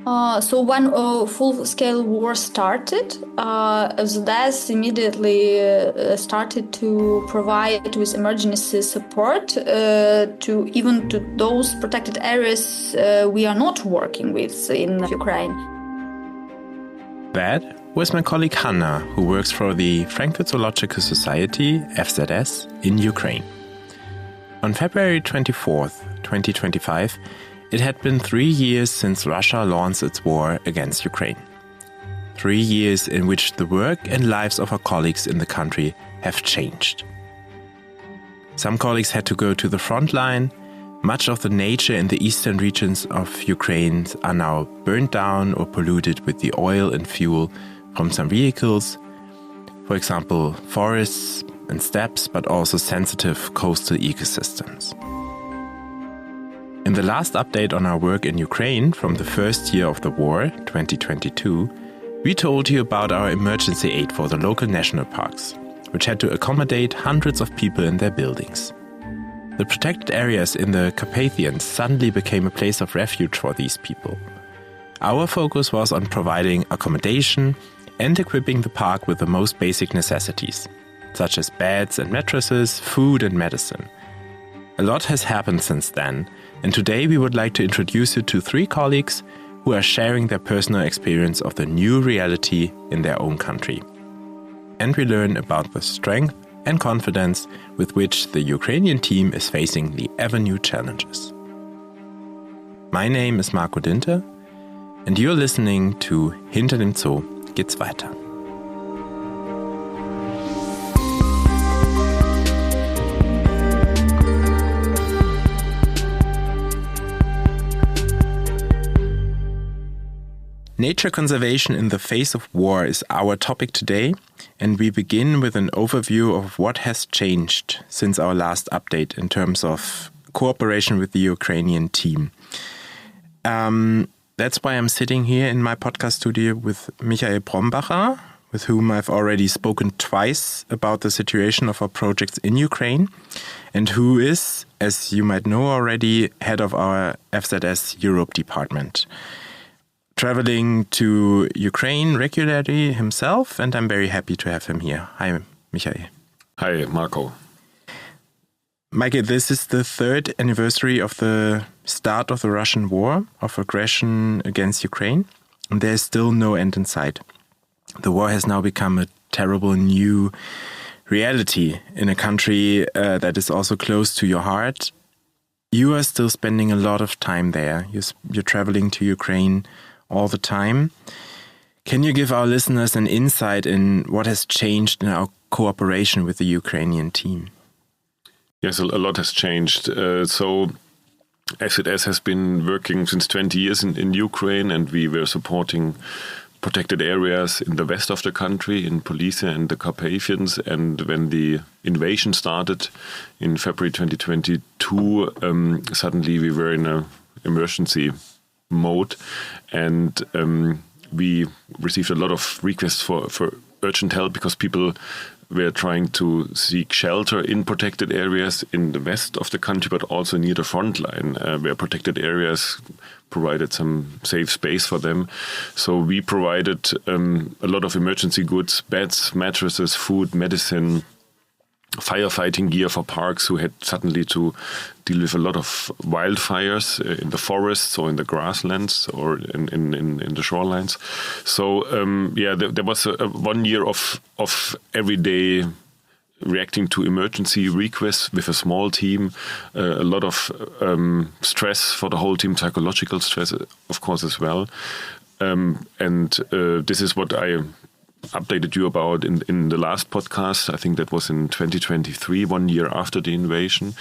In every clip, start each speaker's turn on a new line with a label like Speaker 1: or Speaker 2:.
Speaker 1: So when full-scale war started, ZDS immediately started to provide with emergency support to those protected areas we are not working with in Ukraine.
Speaker 2: That was my colleague Hanna, who works for the Frankfurt Zoological Society, FZS, in Ukraine. On February 24th, 2025, it had been 3 years since Russia launched its war against Ukraine. 3 years in which the work and lives of our colleagues in the country have changed. Some colleagues had to go to the front line. Much of the nature in the eastern regions of Ukraine are now burned down or polluted with the oil and fuel from some vehicles. For example, forests and steppes, but also sensitive coastal ecosystems. In the last update on our work in Ukraine from the first year of the war, 2022, we told you about our emergency aid for the local national parks, which had to accommodate hundreds of people in their buildings. The protected areas in the Carpathians suddenly became a place of refuge for these people. Our focus was on providing accommodation and equipping the park with the most basic necessities, such as beds and mattresses, food and medicine. A lot has happened since then, and today we would like to introduce you to 3 colleagues who are sharing their personal experience of the new reality in their own country. And we learn about the strength and confidence with which the Ukrainian team is facing the ever-new challenges. My name is Marco Dinter, and you're listening to Hinter dem Zoo geht's weiter. Nature conservation in the face of war is our topic today, and we begin with an overview of what has changed since our last update in terms of cooperation with the Ukrainian team. That's why I'm sitting here in my podcast studio with Brombacher, with whom I've already spoken twice about the situation of our projects in Ukraine, and who is, as you might know already, head of our FZS Europe department. Traveling to Ukraine regularly himself, and I'm very happy to have him here. Hi, Michael.
Speaker 3: Hi, Marco.
Speaker 2: Michael, this is the 3rd anniversary of the start of the Russian war of aggression against Ukraine, and there's still no end in sight. The war has now become a terrible new reality in a country that is also close to your heart. You are still spending a lot of time there. You're traveling to Ukraine all the time. Can you give our listeners an insight in what has changed in our cooperation with the Ukrainian team?
Speaker 3: Yes, a lot has changed. So FZS has been working since 20 years in Ukraine, and we were supporting protected areas in the west of the country, in Police and the Carpathians. And when the invasion started in February 2022, suddenly we were in an emergency mode, and we received a lot of requests for urgent help because people were trying to seek shelter in protected areas in the west of the country, but also near the front line, where protected areas provided some safe space for them. So we provided a lot of emergency goods, beds, mattresses, food, medicine, firefighting gear for parks who had suddenly to deal with a lot of wildfires in the forests or in the grasslands or in the shorelines. So there was 1 year of everyday reacting to emergency requests with a small team, a lot of stress for the whole team, psychological stress, of course, as well. This is what I updated you about in the last podcast. I think that was in 2023, 1 year after the invasion.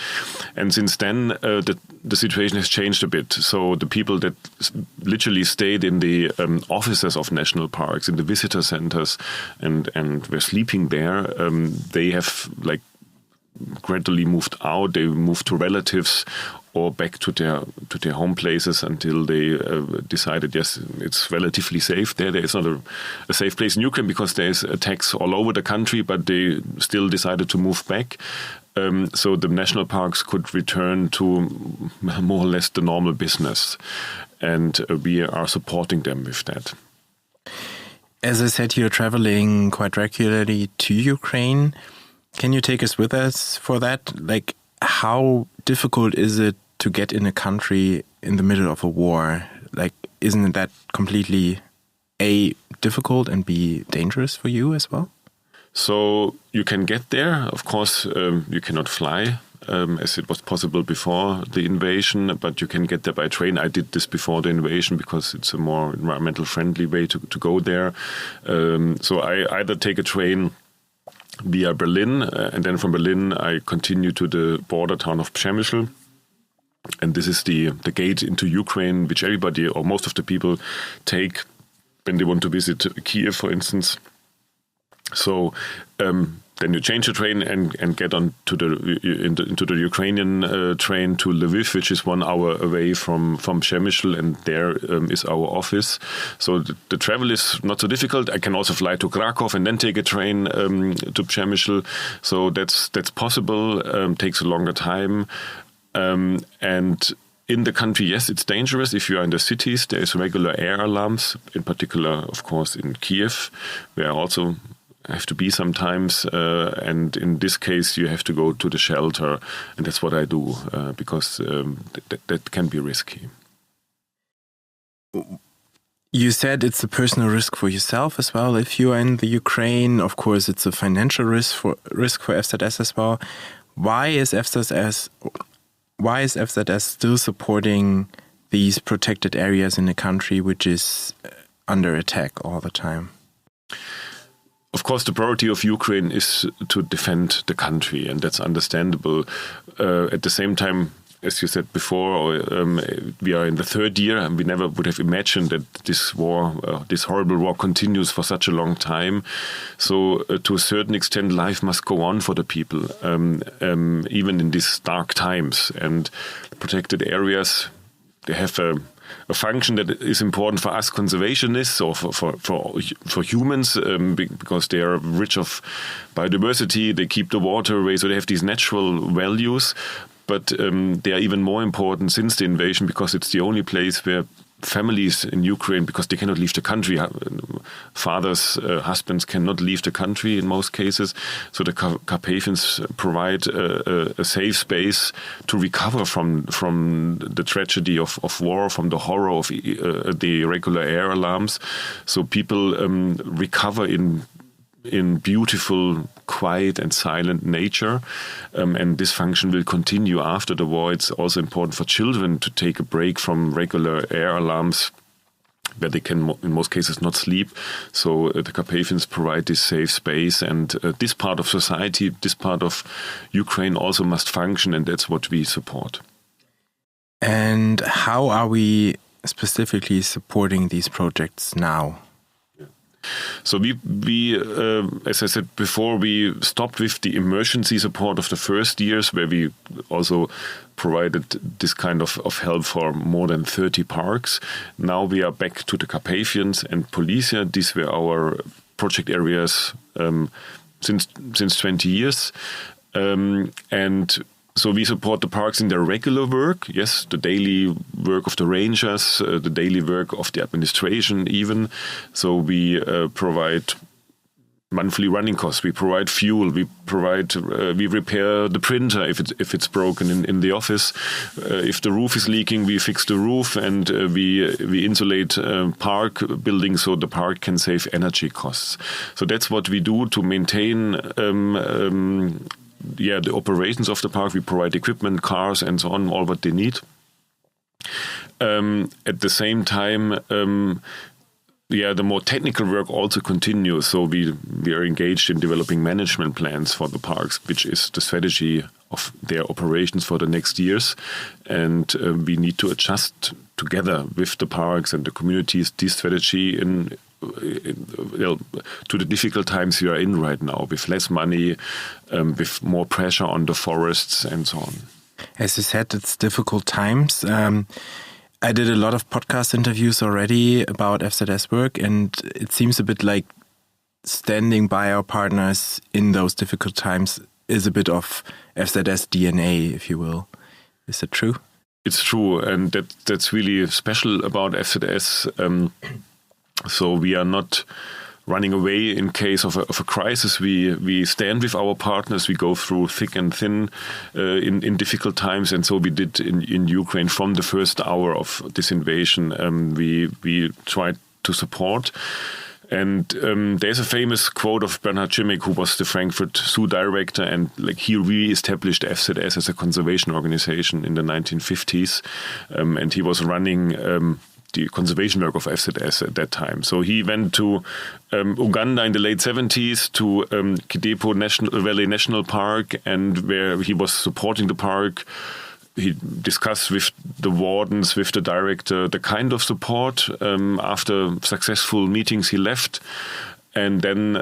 Speaker 3: And since then, the situation has changed a bit. So the people that literally stayed in the offices of national parks, in the visitor centers, and were sleeping there, they have gradually moved out. They moved to relatives or back to their home places until they decided, yes, it's relatively safe there. There is not a safe place in Ukraine because there's attacks all over the country, but they still decided to move back. so the national parks could return to more or less the normal business. And we are supporting them with that.
Speaker 2: As I said, you're traveling quite regularly to Ukraine. Can you take us with us for that? Like, how difficult is it to get in a country in the middle of a war? Like, isn't that completely A, difficult, and B, dangerous for you as well?
Speaker 3: So you can get there. Of course, you cannot fly, as it was possible before the invasion, but you can get there by train. I did this before the invasion because it's a more environmental friendly way to go there. So I either take a train via Berlin, and then from Berlin I continue to the border town of Przemysl. And this is the gate into Ukraine, which everybody or most of the people take when they want to visit Kiev, for instance. So then you change the train and get on to into the Ukrainian train to Lviv, which is 1 hour away from Przemysl, and there is our office. So the travel is not so difficult. I can also fly to Krakow and then take a train to Przemysl. So that's possible. Takes a longer time. And in the country, yes, it's dangerous. If you are in the cities, there's regular air alarms, in particular, of course, in Kiev, where I also have to be sometimes. And in this case, you have to go to the shelter. And that's what I do, because that can be risky.
Speaker 2: You said it's a personal risk for yourself as well. If you are in the Ukraine, of course, it's a financial risk for FZS as well. Why is FZS still supporting these protected areas in a country which is under attack all the time?
Speaker 3: Of course, the priority of Ukraine is to defend the country, and that's understandable. At the same time, as you said before, we are in the 3rd year, and we never would have imagined that this war, this horrible war, continues for such a long time. So, to a certain extent, life must go on for the people, even in these dark times. And protected areas, they have a function that is important for us conservationists or for humans, because they are rich of biodiversity. They keep the water away, so they have these natural values. But they are even more important since the invasion, because it's the only place where families in Ukraine, because they cannot leave the country, fathers, husbands cannot leave the country in most cases. So the Carpathians provide a safe space to recover from the tragedy of war, from the horror of the irregular air alarms. So people recover in beautiful, quiet and silent nature. And this function will continue after the war. It's also important for children to take a break from regular air alarms, where they can, in most cases, not sleep. So the Carpathians provide this safe space. And this part of society, this part of Ukraine also must function, and that's what we support.
Speaker 2: And how are we specifically supporting these projects now?
Speaker 3: So we as I said before, we stopped with the emergency support of the first years, where we also provided this kind of help for more than 30 parks. Now we are back to the Carpathians and Polesia. These were our project areas since 20 years. And so we support the parks in their regular work, yes, the daily work of the rangers, the daily work of the administration even. So we provide monthly running costs, we provide fuel, we repair the printer if it's broken in the office. If the roof is leaking, we fix the roof, and we insulate park buildings so the park can save energy costs. So that's what we do to maintain the operations of the park. We provide equipment, cars, and so on, all what they need. At the same time, the more technical work also continues. So we are engaged in developing management plans for the parks, which is the strategy of their operations for the next years. And we need to adjust together with the parks and the communities this strategy to the difficult times we are in right now, with less money, with more pressure on the forests and so on.
Speaker 2: As you said, it's difficult times. I did a lot of podcast interviews already about FZS work, and it seems a bit like standing by our partners in those difficult times is a bit of FZS DNA, if you will. Is that true?
Speaker 3: It's true, and that's really special about FZS. So we are not running away in case of a crisis. We stand with our partners. We go through thick and thin in difficult times, and so we did in Ukraine from the first hour of this invasion. We tried to support. And there's a famous quote of Bernhard Cimic, who was the Frankfurt Zoo director, and he re-established FZS as a conservation organization in the 1950s, and he was running the conservation work of FZS at that time. So he went to Uganda in the late 70s, to Kidepo Valley National Park, and where he was supporting the park. He discussed with the wardens, with the director, the kind of support. After successful meetings, he left. And then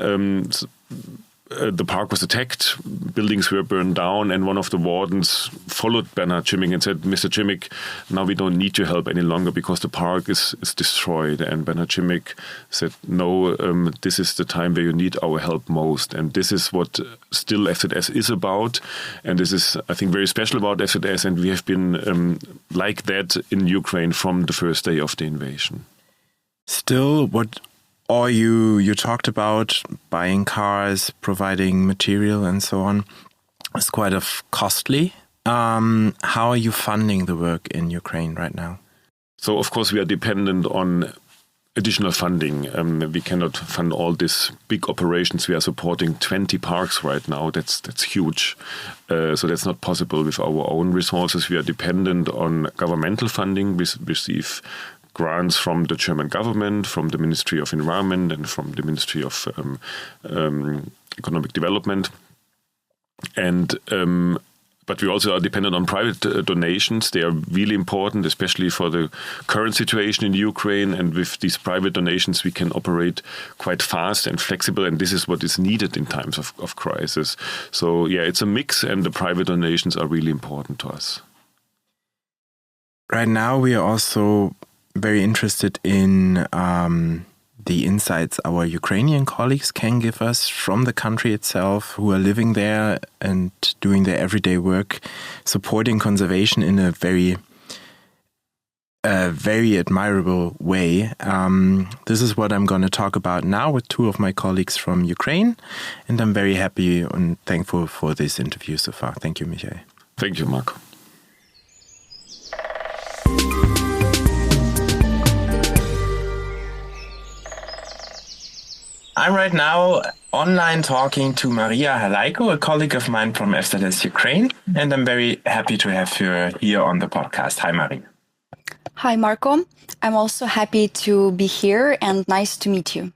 Speaker 3: the park was attacked, buildings were burned down, and one of the wardens followed Bernhard Cimic and said, "Mr. Cimic, now we don't need your help any longer because the park is destroyed." And Bernhard Cimic said, "No, this is the time where you need our help most." And this is what still FZS is about. And this is, I think, very special about FZS. And we have been like that in Ukraine from the first day of the invasion.
Speaker 2: Still, or you talked about buying cars, providing material and so on. It's quite costly. How are you funding the work in Ukraine right now?
Speaker 3: So, of course, we are dependent on additional funding. We cannot fund all these big operations. We are supporting 20 parks right now. That's huge. So that's not possible with our own resources. We are dependent on governmental funding. We receive grants from the German government, from the Ministry of Environment, and from the Ministry of Economic Development. And but we also are dependent on private donations. They are really important, especially for the current situation in Ukraine. And with these private donations, we can operate quite fast and flexible. And this is what is needed in times of crisis. So, yeah, it's a mix, and the private donations are really important to us.
Speaker 2: Right now, we are also very interested in the insights our Ukrainian colleagues can give us from the country itself, who are living there and doing their everyday work, supporting conservation in a very admirable way. This is what I'm going to talk about now with two of my colleagues from Ukraine, and I'm very happy and thankful for this interview so far. Thank you, Michael.
Speaker 3: Thank you, Marco.
Speaker 2: I'm right now online talking to Maria Halajko, a colleague of mine from FZS Ukraine, and I'm very happy to have her here on the podcast. Hi, Maria.
Speaker 4: Hi, Marco. I'm also happy to be here and nice to meet you.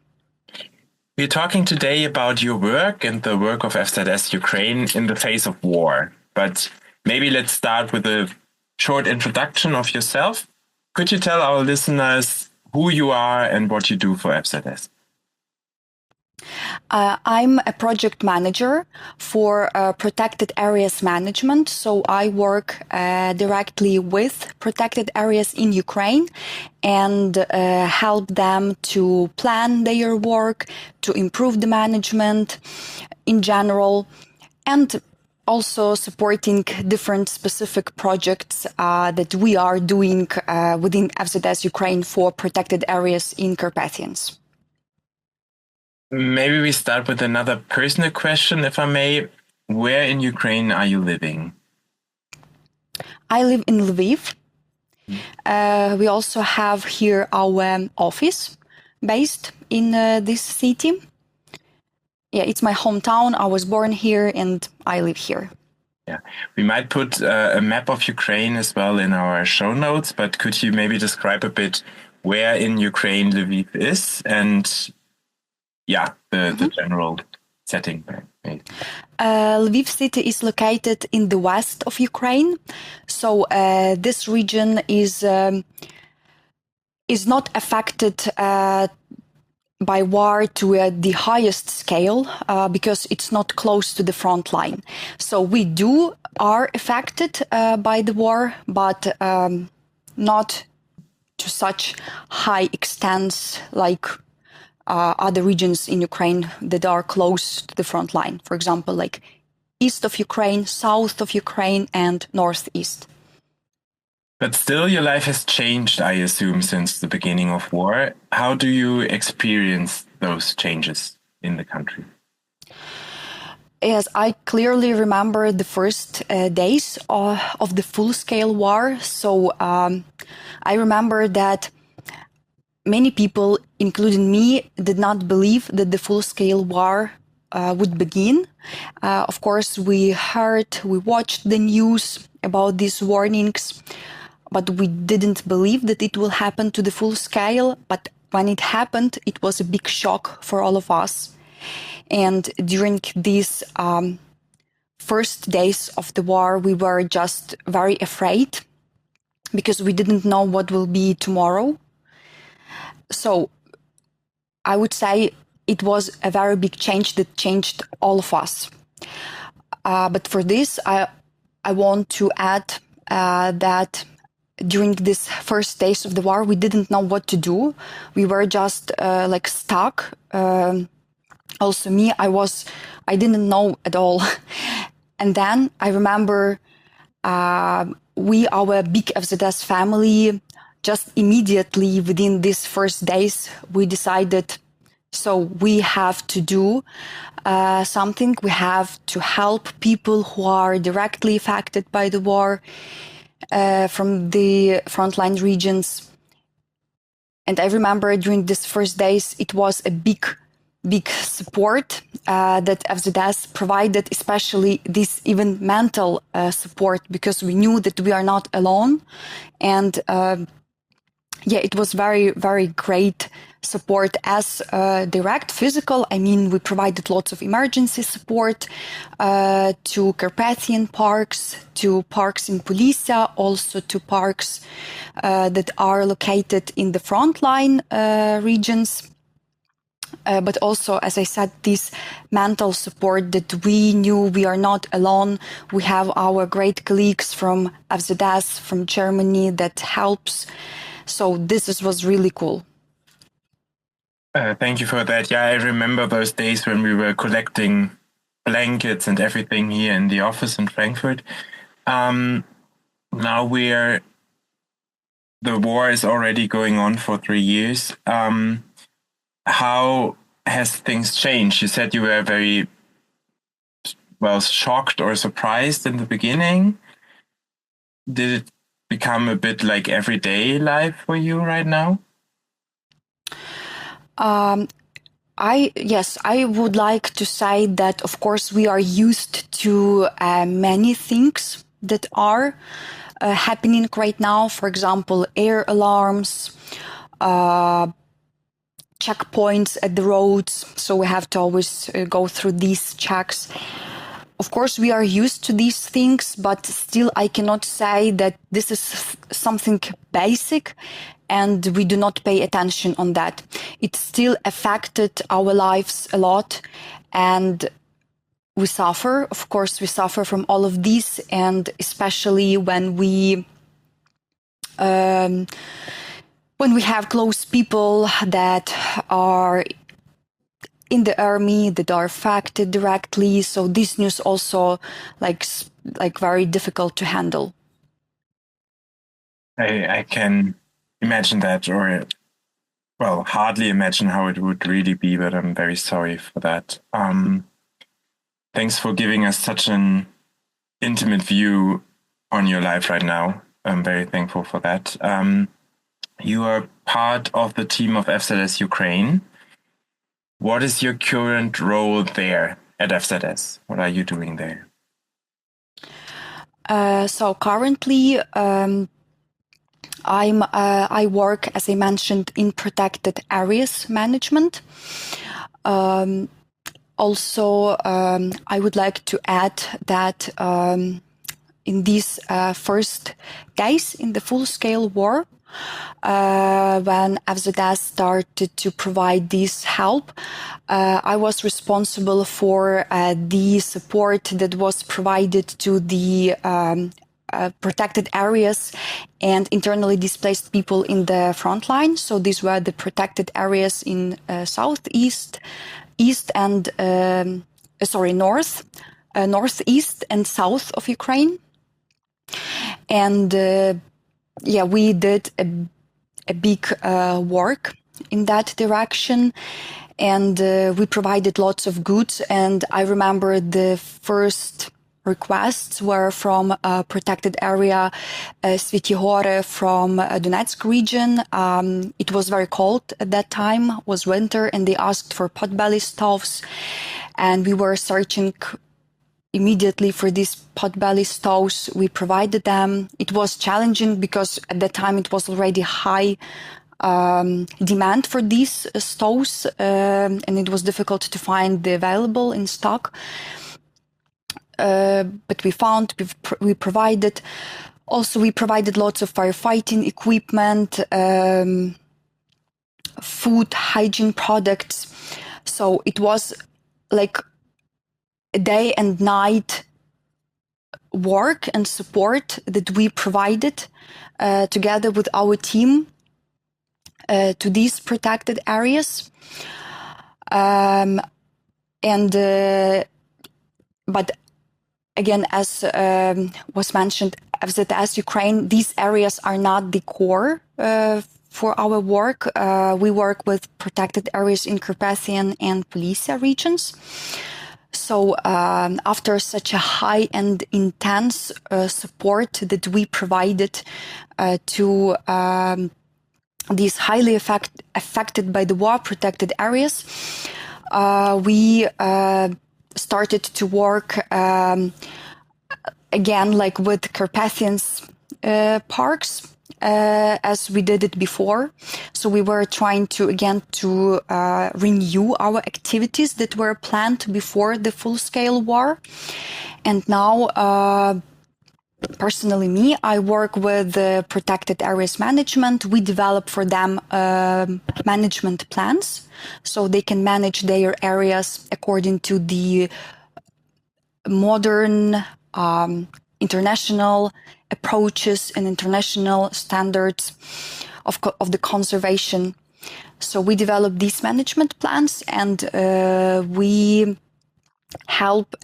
Speaker 2: We're talking today about your work and the work of FZS Ukraine in the face of war. But maybe let's start with a short introduction of yourself. Could you tell our listeners who you are and what you do for FZS?
Speaker 4: I'm a project manager for protected areas management. So I work directly with protected areas in Ukraine and help them to plan their work, to improve the management in general, and also supporting different specific projects that we are doing within FZS Ukraine for protected areas in Carpathians.
Speaker 2: Maybe we start with another personal question, if I may. Where in Ukraine are you living?
Speaker 4: I live in Lviv. We also have here our office based in this city. Yeah, it's my hometown. I was born here and I live here.
Speaker 2: Yeah, we might put a map of Ukraine as well in our show notes, but could you maybe describe a bit where in Ukraine Lviv is and the general setting?
Speaker 4: Lviv city is located in the west of Ukraine. So this region is not affected by war to the highest scale because it's not close to the front line. So we are affected by the war, but not to such high extents like other regions in Ukraine that are close to the front line. For example, like east of Ukraine, south of Ukraine, and northeast.
Speaker 2: But still, your life has changed, I assume, since the beginning of war. How do you experience those changes in the country?
Speaker 4: Yes, I clearly remember the first days of the full-scale war. So I remember that many people, including me, did not believe that the full-scale war would begin. Of course, we watched the news about these warnings, but we didn't believe that it will happen to the full scale. But when it happened, it was a big shock for all of us. And during these first days of the war, we were just very afraid because we didn't know what will be tomorrow. So I would say it was a very big change that changed all of us. But for this, I want to add that during these first days of the war, we didn't know what to do. We were just like stuck. Also me, I didn't know at all. And then I remember our big FZS family, just immediately within these first days, we decided, so we have to do something. We have to help people who are directly affected by the war from the frontline regions. And I remember during these first days, it was a big support that FZS provided, especially this even mental support, because we knew that we are not alone. And it was very, very great support as direct physical. I mean, we provided lots of emergency support to Carpathian parks, to parks in Polisia, also to parks that are located in the frontline regions. But also, as I said, this mental support that we knew we are not alone. We have our great colleagues from FZS, from Germany, that helps. So this was really cool.
Speaker 2: Thank you for that. Yeah, I remember those days when we were collecting blankets and everything here in the office in Frankfurt. Now the war is already going on for 3 years. How has things changed? You said you were very, shocked or surprised in the beginning. Did it become a bit like everyday life for you right now?
Speaker 4: I would like to say that, of course, we are used to many things that are happening right now. For example, air alarms, checkpoints at the roads. So we have to always go through these checks. Of course, we are used to these things, but still I cannot say that this is something basic and we do not pay attention on that. It still affected our lives a lot and we suffer. Of course, we suffer from all of this, and especially when we have close people that are in the army that are affected directly. So this news also like very difficult to handle.
Speaker 2: I can imagine that, or hardly imagine how it would really be, but I'm very sorry for that. Thanks for giving us such an intimate view on your life right now. I'm very thankful for that. You are part of the team of FZS Ukraine. What is your current role there at FZS? What are you doing there?
Speaker 4: So currently, I work, as I mentioned, in protected areas management. Also, I would like to add that in these first days in the full-scale war, when FZS started to provide this help, I was responsible for the support that was provided to the protected areas and internally displaced people in the front line. So these were the protected areas in southeast, east and north, northeast and south of Ukraine. And we did a big work in that direction. And we provided lots of goods. And I remember the first requests were from a protected area, Sveti Gore from Donetsk region. It was very cold at that time, it was winter, and they asked for potbelly stoves. And we were searching immediately for these potbelly stoves. We provided them. It was challenging because at that time it was already high demand for these stoves, and it was difficult to find the available in stock. But we provided. Also, we provided lots of firefighting equipment, food, hygiene products. So it was like a day and night work and support that we provided together with our team to these protected areas. But again, as was mentioned, FZS Ukraine, these areas are not the core for our work. We work with protected areas in Carpathian and Polisia regions. So after such a high and intense support that we provided to these highly affected by the war protected areas, we started to work again, like with Carpathians parks, as we did it before. So we were trying to renew our activities that were planned before the full-scale war. And now, personally, I work with protected areas management. We develop for them management plans so they can manage their areas according to the modern international approaches and international standards of the conservation. So we develop these management plans, and we help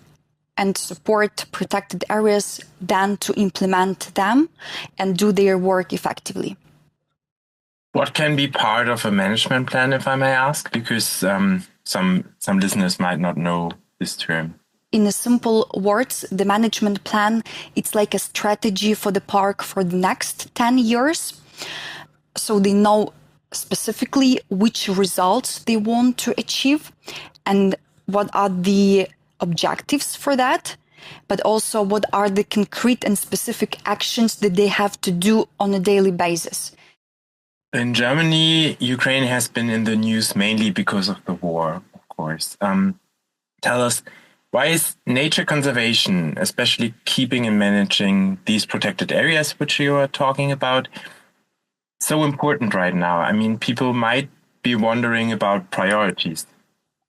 Speaker 4: and support protected areas then to implement them and do their work effectively.
Speaker 2: What can be part of a management plan, if I may ask? Because some listeners might not know this term.
Speaker 4: In simple words, the management plan, it's like a strategy for the park for the next 10 years. So they know specifically which results they want to achieve and what are the objectives for that, but also what are the concrete and specific actions that they have to do on a daily basis.
Speaker 2: In Germany, Ukraine has been in the news mainly because of the war, of course. Tell us, why is nature conservation, especially keeping and managing these protected areas, which you are talking about, so important right now? I mean, people might be wondering about priorities.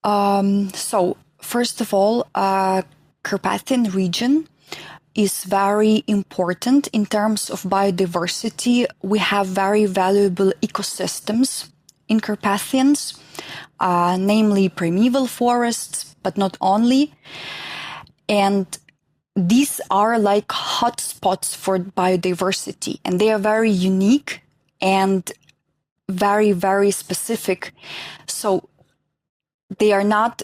Speaker 4: So, first of all, Carpathian region is very important in terms of biodiversity. We have very valuable ecosystems in Carpathians, namely primeval forests, but not only. And these are like hotspots for biodiversity, and they are very unique and very, very specific. So they are not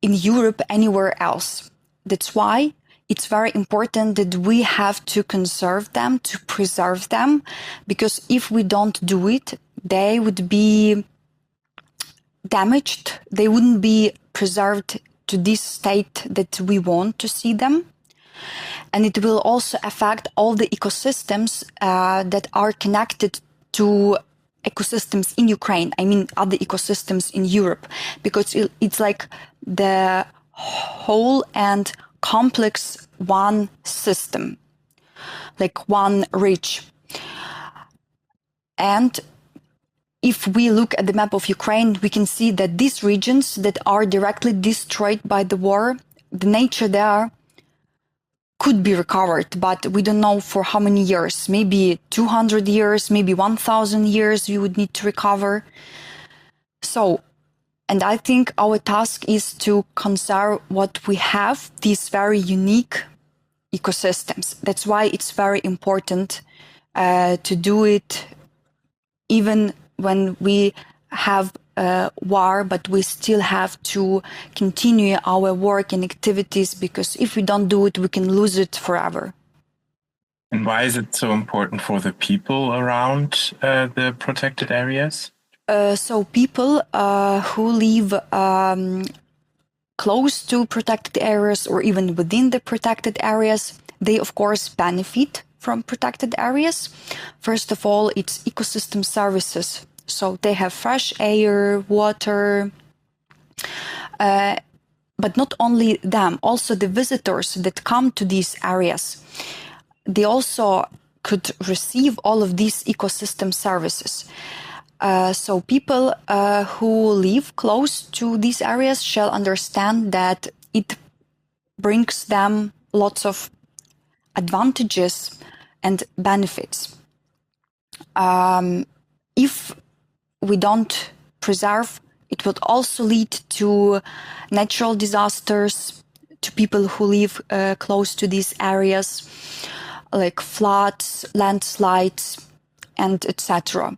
Speaker 4: in Europe anywhere else. That's why it's very important that we have to conserve them, to preserve them, because if we don't do it, they would be damaged. They wouldn't be preserved to this state that we want to see them. And it will also affect all the ecosystems that are connected to ecosystems in Ukraine. I mean, other ecosystems in Europe, because it's like the whole and complex one system, like one reach. And if we look at the map of Ukraine, we can see that these regions that are directly destroyed by the war, the nature there could be recovered, but we don't know for how many years. Maybe 200 years, maybe 1,000 years you would need to recover. So And I think our task is to conserve what we have, these very unique ecosystems. That's why it's very important to do it even when we have war, but we still have to continue our work and activities, because if we don't do it, we can lose it forever.
Speaker 2: And why is it so important for the people around the protected areas?
Speaker 4: So people who live close to protected areas or even within the protected areas, they of course benefit from protected areas. First of all, it's ecosystem services. So they have fresh air, water, but not only them, also the visitors that come to these areas. They also could receive all of these ecosystem services. So people who live close to these areas shall understand that it brings them lots of advantages and benefits. If we don't preserve, it would also lead to natural disasters to people who live close to these areas, like floods, landslides, and etc.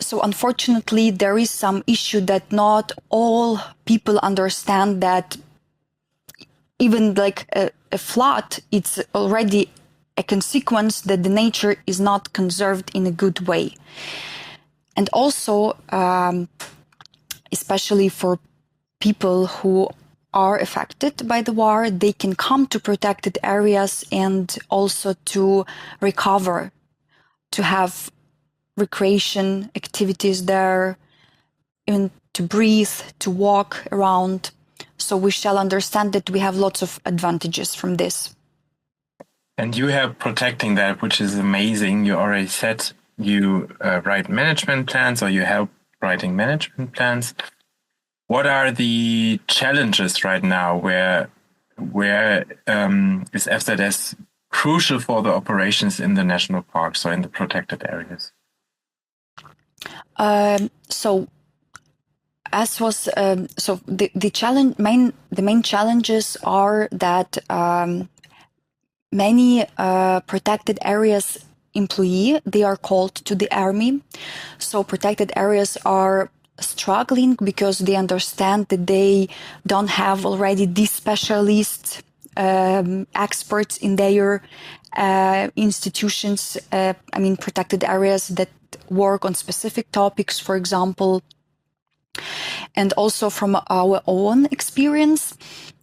Speaker 4: So unfortunately, there is some issue that not all people understand, that even like a flood, it's already a consequence that the nature is not conserved in a good way. And also, especially for people who are affected by the war, they can come to protected areas and also to recover, to have recreation activities there, even to breathe, to walk around. So we shall understand that we have lots of advantages from this.
Speaker 2: And you are protecting that, which is amazing. You already said you write management plans, or you help writing management plans. What are the challenges right now where is FZS crucial for the operations in the national parks or in the protected areas?
Speaker 4: So the main challenges are that many protected areas employee, they are called to the army. So protected areas are struggling because they understand that they don't have already these specialists, experts in their institutions, protected areas that work on specific topics, for example. And also from our own experience,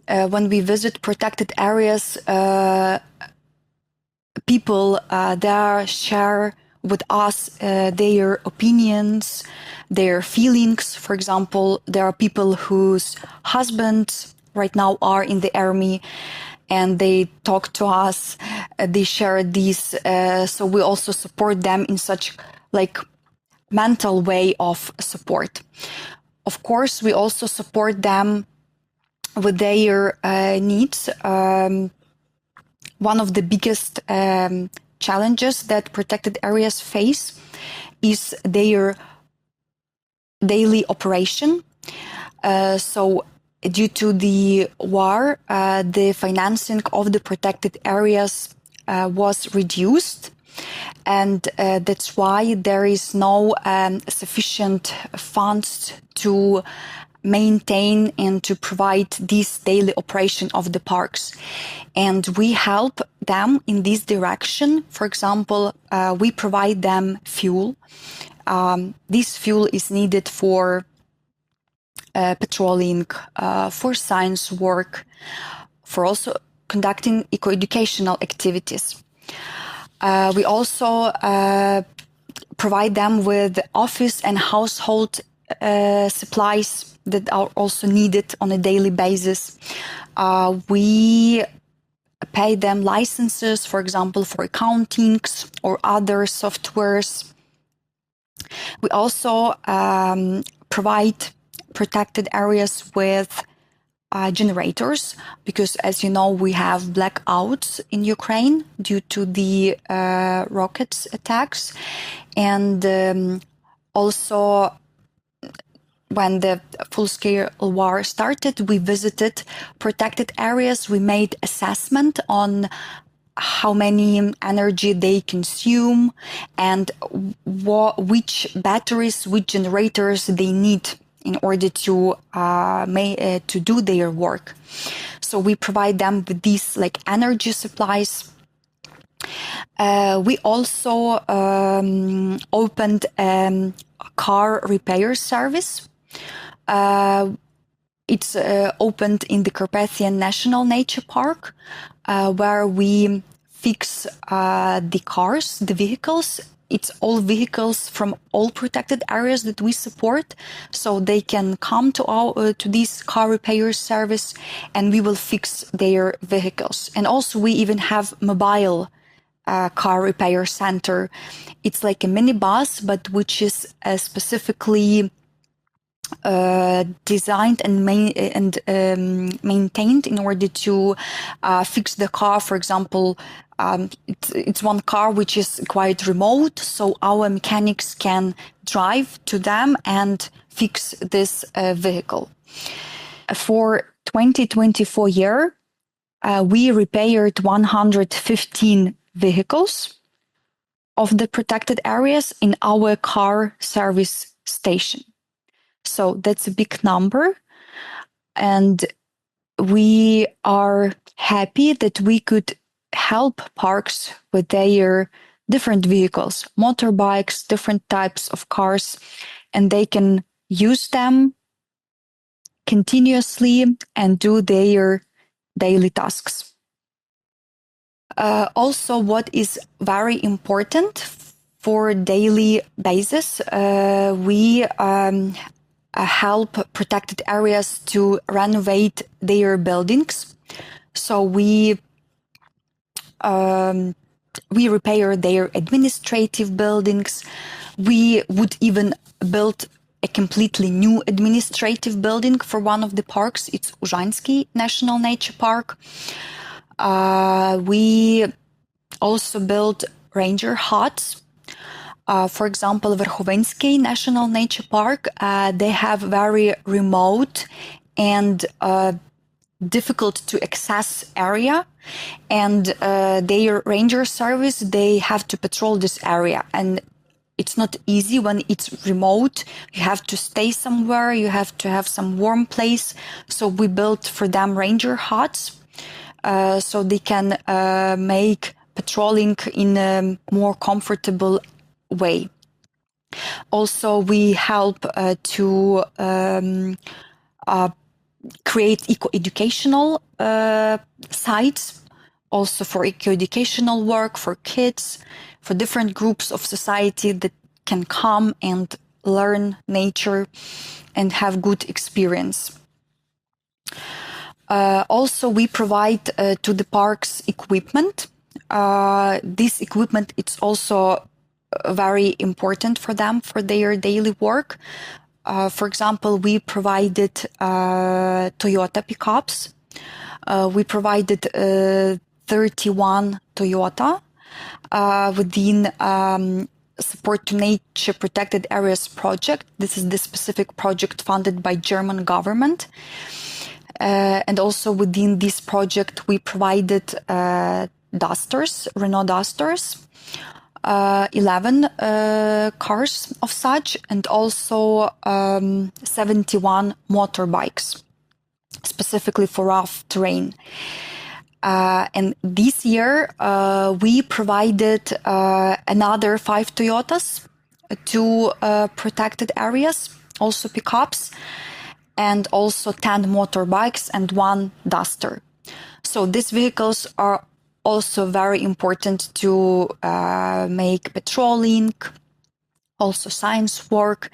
Speaker 4: when we visit protected areas, people there share with us their opinions, their feelings. For example, there are people whose husbands right now are in the army, and they talk to us, they share these, so we also support them in such like mental way of support. Of course, we also support them with their needs. One of the biggest challenges that protected areas face is their daily operation. So due to the war, the financing of the protected areas was reduced. And that's why there is no sufficient funds to maintain and to provide this daily operation of the parks. And we help them in this direction. For example, we provide them fuel. This fuel is needed for patrolling, for science work, for also conducting eco-educational activities. We also provide them with office and household supplies that are also needed on a daily basis. We pay them licenses, for example, for accountings or other softwares. We also provide protected areas with generators, because as you know, we have blackouts in Ukraine due to the rockets attacks. And also when the full-scale war started, we visited protected areas. We made assessment on how many energy they consume and which batteries, which generators they need in order to do their work. So we provide them with these like energy supplies. We also opened a car repair service. It's opened in the Carpathian National Nature Park, where we fix the cars, the vehicles. It's all vehicles from all protected areas that we support, so they can come to this car repair service, and we will fix their vehicles. And also, we even have mobile car repair center. It's like a minibus, but which is specifically designed and maintained in order to fix the car. For example, it's one car which is quite remote, so our mechanics can drive to them and fix this vehicle. For 2024 year, we repaired 115 vehicles of the protected areas in our car service station. So that's a big number, and we are happy that we could help parks with their different vehicles, motorbikes, different types of cars, and they can use them continuously and do their daily tasks. Also, what is very important for daily basis, we help protected areas to renovate their buildings. So we repair their administrative buildings. We would even build a completely new administrative building for one of the parks. It's Ужанский National Nature Park. We also built ranger huts. For example, Verkhovensky National Nature Park, they have very remote and difficult to access area, and their ranger service, they have to patrol this area, and it's not easy when it's remote. You have to stay somewhere, you have to have some warm place. So we built for them ranger huts, so they can make patrolling in a more comfortable way. Also, we help to create eco-educational sites, also for eco-educational work for kids, for different groups of society that can come and learn nature and have good experience. Also, we provide to the parks equipment. This equipment, it's also very important for them for their daily work. For example, we provided Toyota pickups. We provided 31 Toyota within Support to Nature Protected Areas project. This is the specific project funded by German government. And also within this project, we provided Dusters, Renault Dusters, 11 cars of such, and also 71 motorbikes, specifically for rough terrain. And this year, we provided another 5 Toyotas to protected areas, also pickups, and also 10 motorbikes and 1 Duster. So these vehicles are also very important to make patrolling, also science work.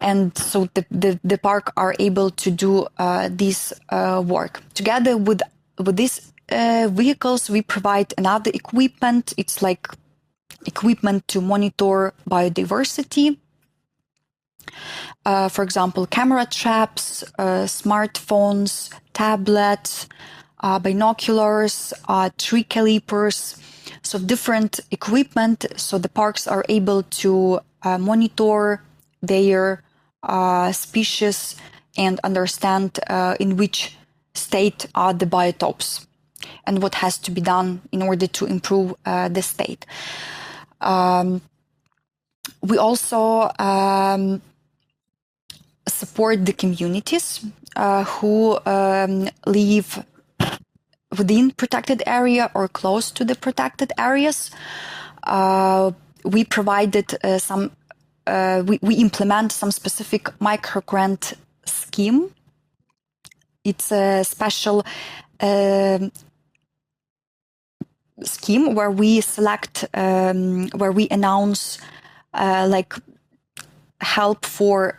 Speaker 4: And so the park are able to do this work. Together with these vehicles, we provide another equipment. It's like equipment to monitor biodiversity. For example, camera traps, smartphones, tablets, binoculars, tree calipers, so different equipment. So the parks are able to monitor their species and understand in which state are the biotopes and what has to be done in order to improve the state. We also support the communities who live within protected area or close to the protected areas. We provided we implement some specific microgrant scheme. It's a special scheme where we select, where we announce like help for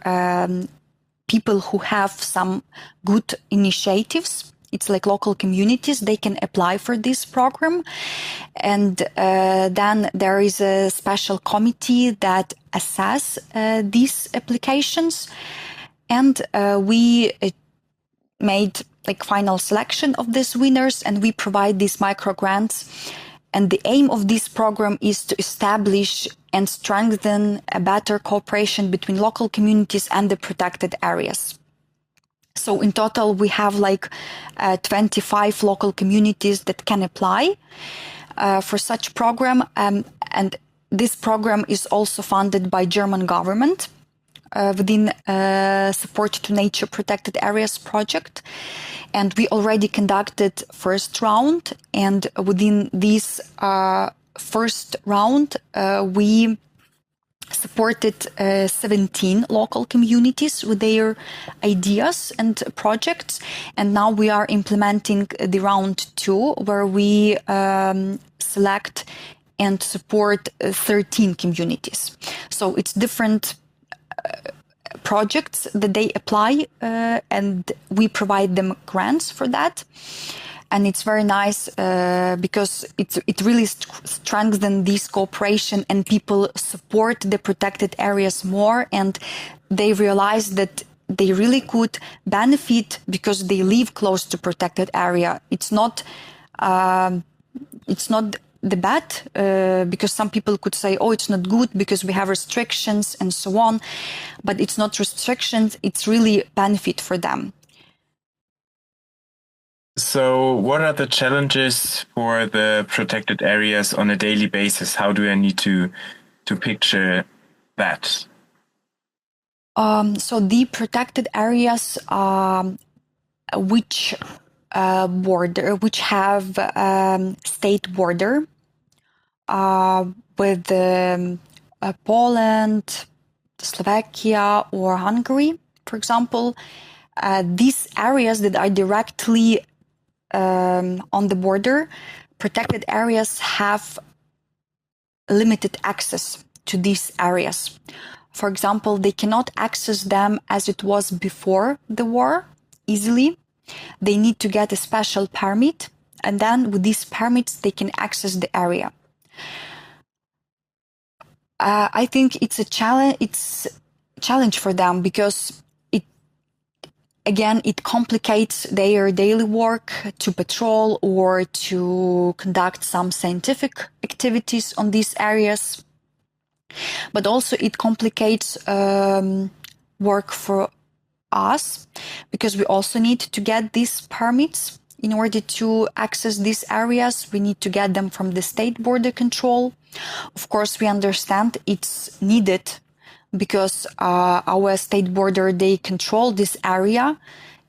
Speaker 4: people who have some good initiatives. It's like local communities, they can apply for this program. And then there is a special committee that assess these applications. And we made like final selection of these winners, and we provide these micro grants. And the aim of this program is to establish and strengthen a better cooperation between local communities and the protected areas. So in total, we have like 25 local communities that can apply for such program. And this program is also funded by German government within Support to Nature Protected Areas project. And we already conducted first round. And within this first round, we supported 17 local communities with their ideas and projects. And now we are implementing the round 2, where we select and support 13 communities. So it's different projects that they apply, and we provide them grants for that. And it's very nice because it really strengthens this cooperation, and people support the protected areas more, and they realize that they really could benefit because they live close to protected area. It's not the bad, because some people could say, oh, it's not good because we have restrictions and so on. But it's not restrictions, it's really benefit for them.
Speaker 2: So what are the challenges for the protected areas on a daily basis? How do I need to picture that?
Speaker 4: So the protected areas which have state border with Poland, Slovakia, or Hungary, for example, these areas that are directly on the border, protected areas have limited access to these areas. For example, they cannot access them as it was before the war easily. They need to get a special permit, and then with these permits, they can access the area. I think it's a challenge. It's a challenge for them because it complicates their daily work to patrol or to conduct some scientific activities on these areas. But also it complicates work for us because we also need to get these permits. In order to access these areas, we need to get them from the state border control. Of course, we understand it's needed because our state border, they control this area,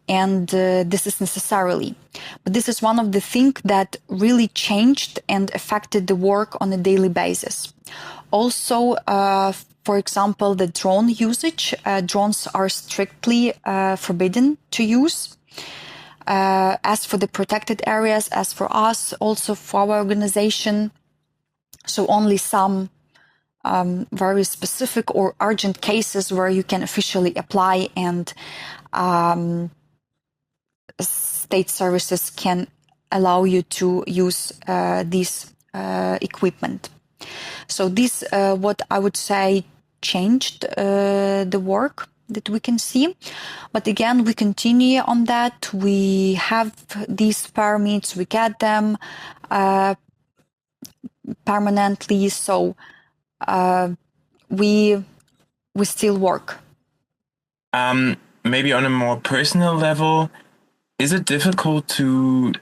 Speaker 4: and this is necessarily. But this is one of the things that really changed and affected the work on a daily basis. Also, for example, the drone usage. Drones are strictly forbidden to use. As for the protected areas, as for us, also for our organization, so only some very specific or urgent cases where you can officially apply and state services can allow you to use this equipment. So this, what I would say, changed the work that we can see. But again, we continue on that. We have these permits, we get them permanently. So we still work
Speaker 2: Maybe on a more personal level, is it difficult to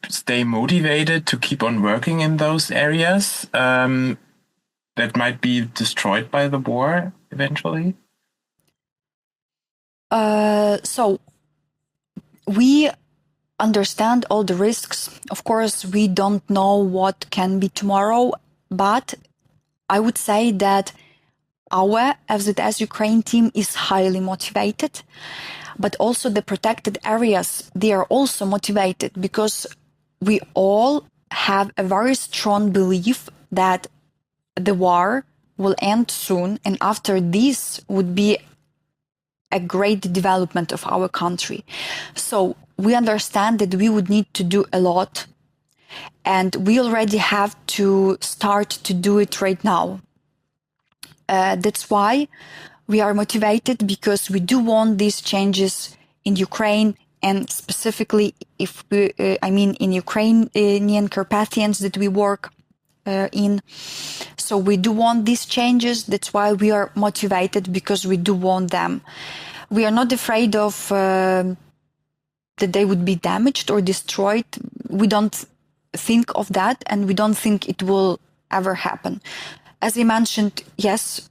Speaker 2: stay motivated to keep on working in those areas that might be destroyed by the war eventually?
Speaker 4: So we understand all the risks. Of course, we don't know what can be tomorrow, but I would say that our FZS Ukraine team is highly motivated, but also the protected areas, they are also motivated because we all have a very strong belief that the war will end soon, and after this would be a great development of our country. So we understand that we would need to do a lot, and we already have to start to do it right now. That's why we are motivated, because we do want these changes in Ukraine, and specifically in Ukrainian Carpathians that we work in. So we do want these changes. That's why we are motivated, because we do want them. We are not afraid of that they would be damaged or destroyed. We don't think of that, and we don't think it will ever happen. As I mentioned, yes,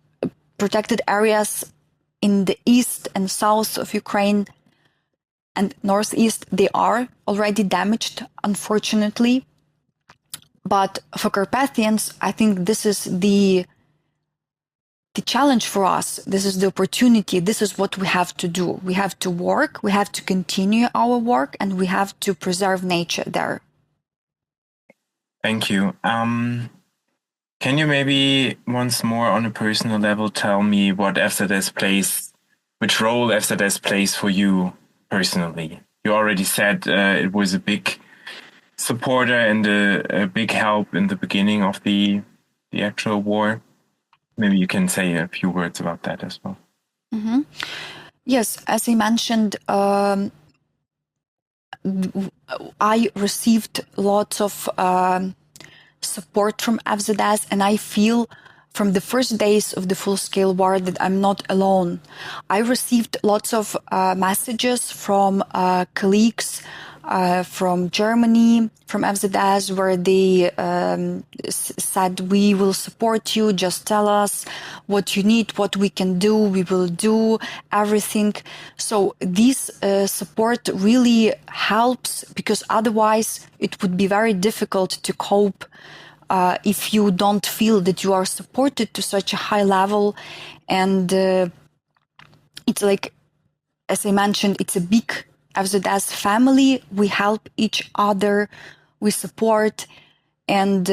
Speaker 4: protected areas in the east and south of Ukraine and northeast, they are already damaged, unfortunately. But for Carpathians, I think this is the challenge for us. This is the opportunity. This is what we have to do. We have to work, we have to continue our work, and we have to preserve nature there.
Speaker 2: Thank you. Can you maybe once more on a personal level tell me what FZS plays, which role FZS plays for you personally? You already said it was a big supporter and a big help in the beginning of the actual war. Maybe you can say a few words about that as well.
Speaker 4: Mm-hmm. Yes, as I mentioned, I received lots of support from FZS, and I feel from the first days of the full-scale war that I'm not alone. I received lots of messages from colleagues from Germany, from FZS, where they said, we will support you, just tell us what you need, what we can do, we will do everything. So this support really helps, because otherwise it would be very difficult to cope if you don't feel that you are supported to such a high level. And it's like, as I mentioned, it's a big FZS family. We help each other, we support, and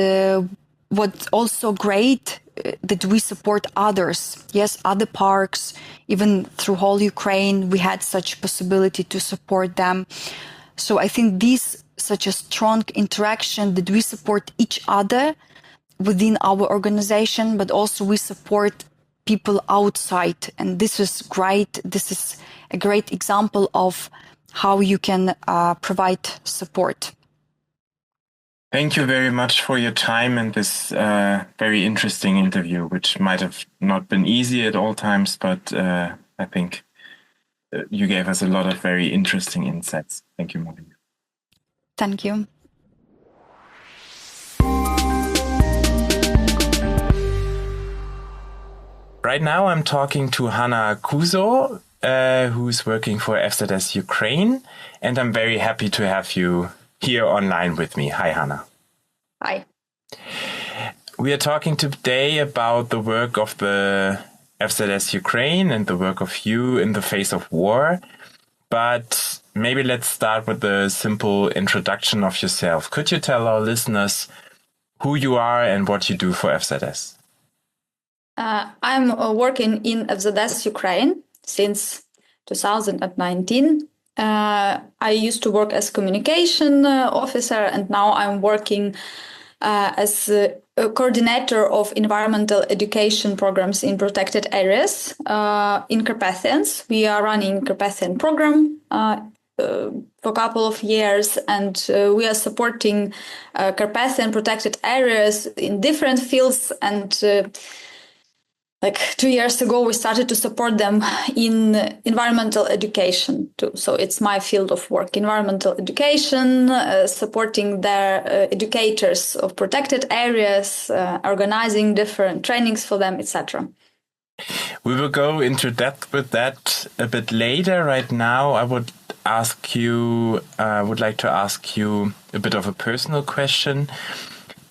Speaker 4: what's also great, that we support others. Yes, other parks, even through whole Ukraine, we had such possibility to support them. So I think this such a strong interaction, that we support each other within our organization, but also we support people outside. And this is great. This is a great example of how you can provide support.
Speaker 2: Thank you very much for your time and this very interesting interview, which might have not been easy at all times, but I think you gave us a lot of very interesting insights. Thank you, Maureen.
Speaker 4: Thank you.
Speaker 2: Right now I'm talking to Hanna Kuzo, who's working for FZS Ukraine, and I'm very happy to have you here online with me. Hi, Hanna.
Speaker 1: Hi.
Speaker 2: We are talking today about the work of the FZS Ukraine and the work of you in the face of war. But maybe let's start with a simple introduction of yourself. Could you tell our listeners who you are and what you do for FZS?
Speaker 1: I'm working in FZS Ukraine since 2019. I used to work as communication officer, and now I'm working as a coordinator of environmental education programs in protected areas in Carpathians. We are running Carpathian program for a couple of years, and we are supporting Carpathian protected areas in different fields. And like 2 years ago, we started to support them in environmental education too. So it's my field of work, environmental education, supporting their educators of protected areas, organizing different trainings for them, etc.
Speaker 2: We will go into depth with that a bit later. Right now, I would like to ask you a bit of a personal question.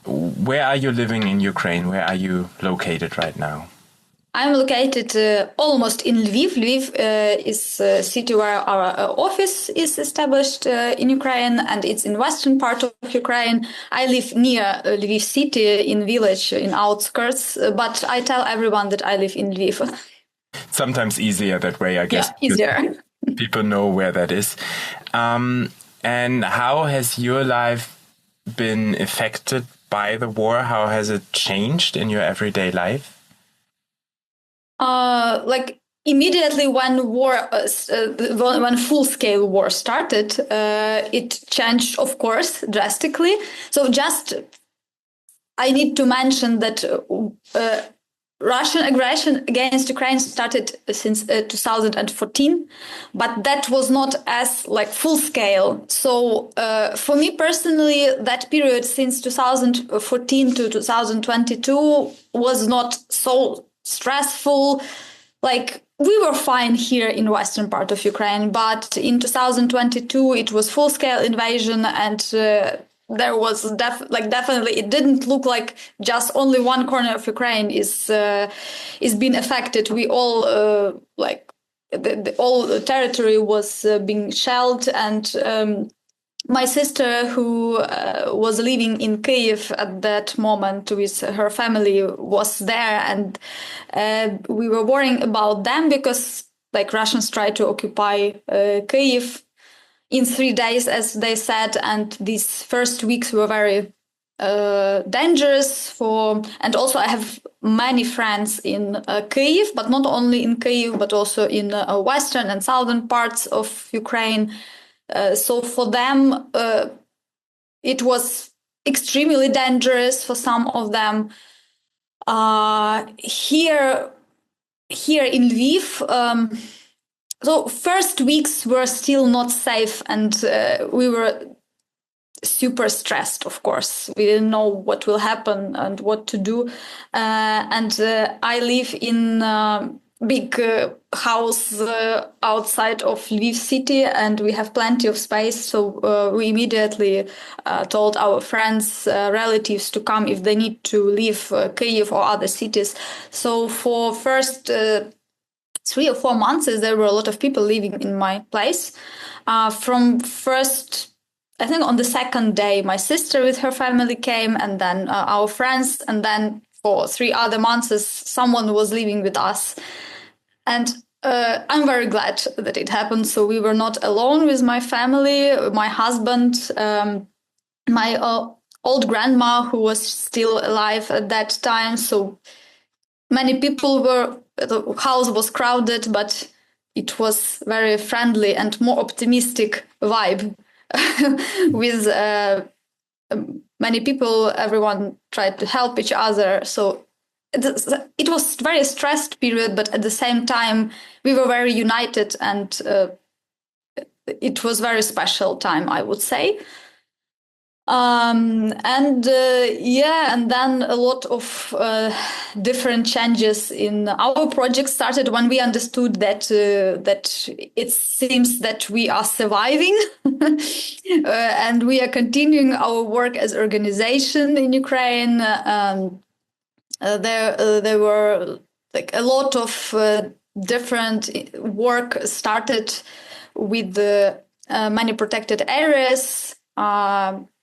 Speaker 2: Where are you living in Ukraine? Where are you located right now?
Speaker 1: I'm located almost in Lviv. Lviv is a city where our office is established in Ukraine, and it's in western part of Ukraine. I live near Lviv city, in village, in outskirts, but I tell everyone that I live in Lviv.
Speaker 2: Sometimes easier that way, I guess.
Speaker 1: Yeah, easier.
Speaker 2: People know where that is. And how has your life been affected by the war? How has it changed in your everyday life?
Speaker 1: Like immediately when when full-scale war started, it changed, of course, drastically. So I need to mention that Russian aggression against Ukraine started since 2014, but that was not as like full scale. So for me personally, that period since 2014 to 2022 was not so stressful. Like we were fine here in western part of Ukraine, but in 2022 it was full scale invasion, and there was definitely it didn't look like just only one corner of Ukraine is being affected. We all the all territory was being shelled, and my sister, who was living in Kyiv at that moment with her family, was there, and we were worrying about them because like Russians tried to occupy Kyiv in 3 days, as they said, and these first weeks were very dangerous and also I have many friends in Kyiv, but not only in Kyiv, but also in western and southern parts of Ukraine. So for them, it was extremely dangerous for some of them. Here in Lviv, so first weeks were still not safe, and we were super stressed, of course. We didn't know what will happen and what to do. And I live in a big house outside of Lviv city, and we have plenty of space. So we immediately told our friends, relatives to come if they need to leave Kyiv or other cities. So for first 3 or 4 months, there were a lot of people living in my place. From first, I think on the second day, my sister with her family came, and then our friends, and then for 3 other months, someone was living with us. And I'm very glad that it happened. So we were not alone with my family, my husband, my old grandma, who was still alive at that time. So many people the house was crowded, but it was very friendly and more optimistic vibe with many people. Everyone tried to help each other. So it was a very stressed period, but at the same time, we were very united, and it was very special time, I would say. And then a lot of different changes in our project started when we understood that it seems that we are surviving and we are continuing our work as organization in Ukraine. There were like a lot of different work started with the many protected areas,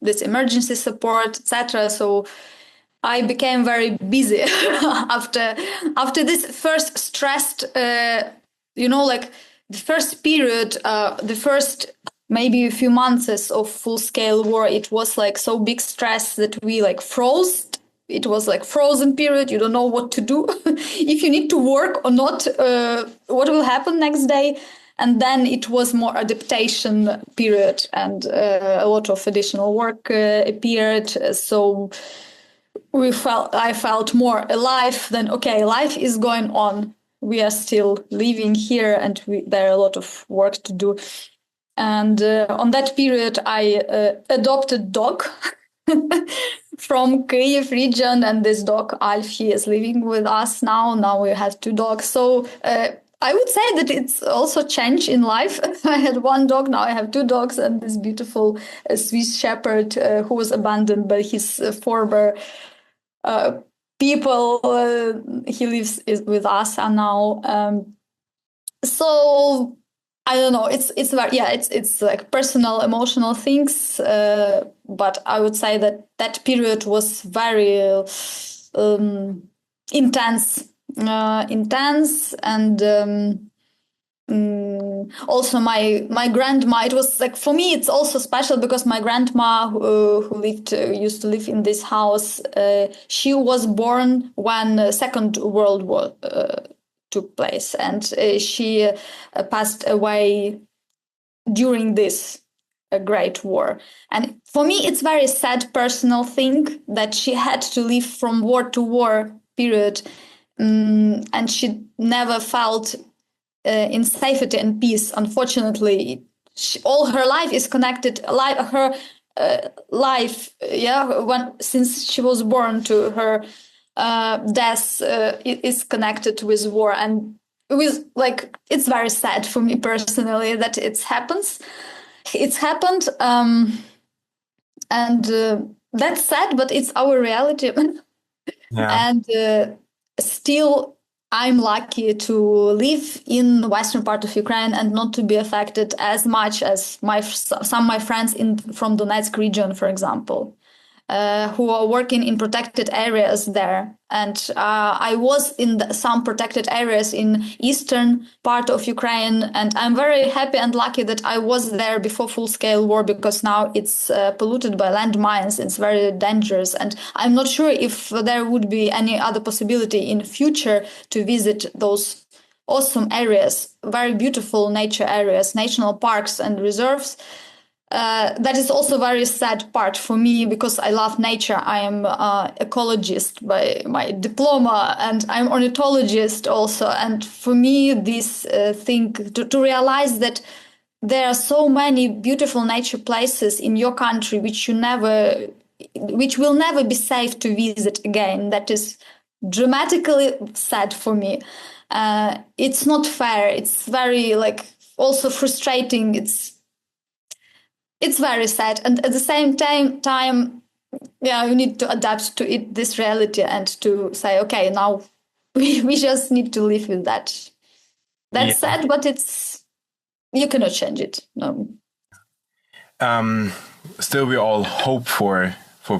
Speaker 1: this emergency support, etc. So I became very busy after this first stressed, like the first period, the first maybe a few months of full-scale war. It was like so big stress that we like froze. It was like frozen period. You don't know what to do, if you need to work or not, what will happen next day. And then it was more adaptation period, and a lot of additional work appeared. So I felt more alive than, okay, life is going on. We are still living here and there are a lot of work to do. And on that period, I adopted dog from Kyiv region. And this dog, Alf, he is living with us now. Now we have 2 dogs. So I would say that it's also change in life. I had 1 dog, now I have 2 dogs, and this beautiful Swiss Shepherd who was abandoned by his former people. He lives with us now. So I don't know. It's like personal, emotional things. But I would say that period was very intense. And also my grandma, it was like, for me it's also special because my grandma who used to live in this house, she was born when Second World War took place, and she passed away during this Great War. And for me it's very sad personal thing that she had to live from war to war period. And she never felt in safety and peace. Unfortunately, all her life is connected. Her life, since she was born to her death, is connected with war, and it's very sad for me personally that it's happened. And that's sad, but it's our reality.
Speaker 2: Yeah.
Speaker 1: And still, I'm lucky to live in the western part of Ukraine and not to be affected as much as some of my friends from Donetsk region, for example, who are working in protected areas there. And I was in some protected areas in eastern part of Ukraine, and I'm very happy and lucky that I was there before full-scale war, because now it's polluted by landmines. It's very dangerous, and I'm not sure if there would be any other possibility in future to visit those awesome areas, very beautiful nature areas, national parks and reserves. That is also a very sad part for me because I love nature. I am ecologist by my diploma, and I'm ornithologist also. And for me, this thing to realize that there are so many beautiful nature places in your country which will never be safe to visit again. That is dramatically sad for me. It's not fair. It's very also frustrating. It's very sad, and at the same time, you need to adapt to this reality and to say, okay, now we just need to live with that. That's sad, but you cannot change it. No.
Speaker 2: Still, we all hope for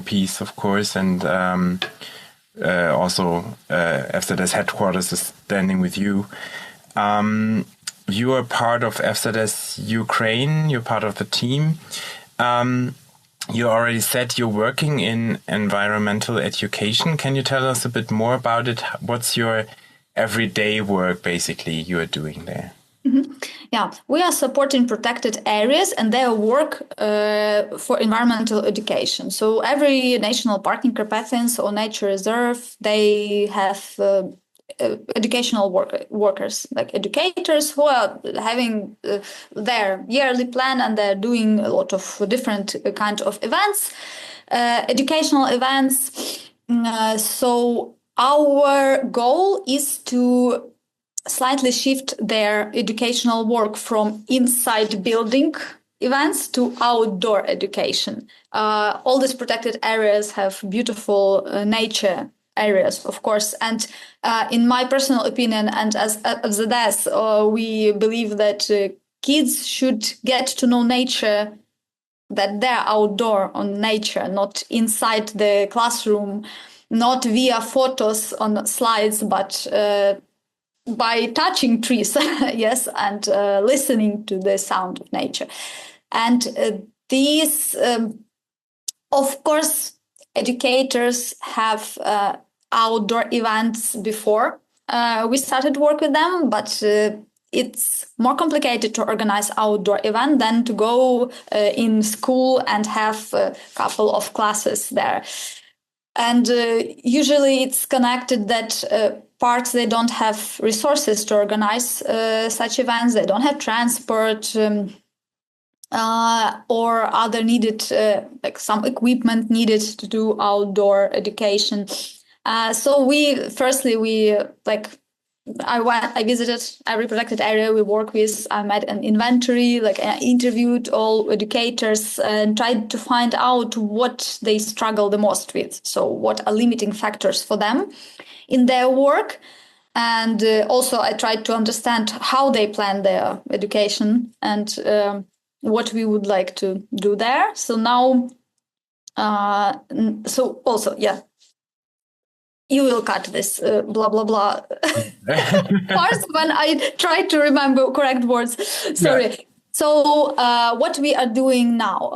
Speaker 2: peace, of course, and also FZS headquarters is standing with you. You are part of FZS Ukraine. You're part of the team. You already said you're working in environmental education. Can you tell us a bit more about it? What's your everyday work, basically, you are doing there?
Speaker 1: Mm-hmm. Yeah, we are supporting protected areas and their work for environmental education. So every national park in Carpathians or nature reserve, they have educational workers, like educators who are having their yearly plan, and they're doing a lot of different kind of events, educational events. So our goal is to slightly shift their educational work from inside building events to outdoor education. All these protected areas have beautiful nature areas, of course, and in my personal opinion, and as the DES, we believe that kids should get to know nature, that they're outdoor on nature, not inside the classroom, not via photos on slides, but by touching trees, yes, and listening to the sound of nature. And these, of course, educators have outdoor events before we started work with them, but it's more complicated to organize outdoor event than to go in school and have a couple of classes there. And usually it's connected that parks, they don't have resources to organize such events. They don't have transport or other needed, like some equipment needed to do outdoor education. So we I visited every protected area we work with. I made an inventory, I interviewed all educators and tried to find out what they struggle the most with. So what are limiting factors for them in their work. And also I tried to understand how they plan their education and what we would like to do there. So now, you will cut this blah, blah, blah parts when I try to remember correct words. Sorry. Yeah. So what we are doing now,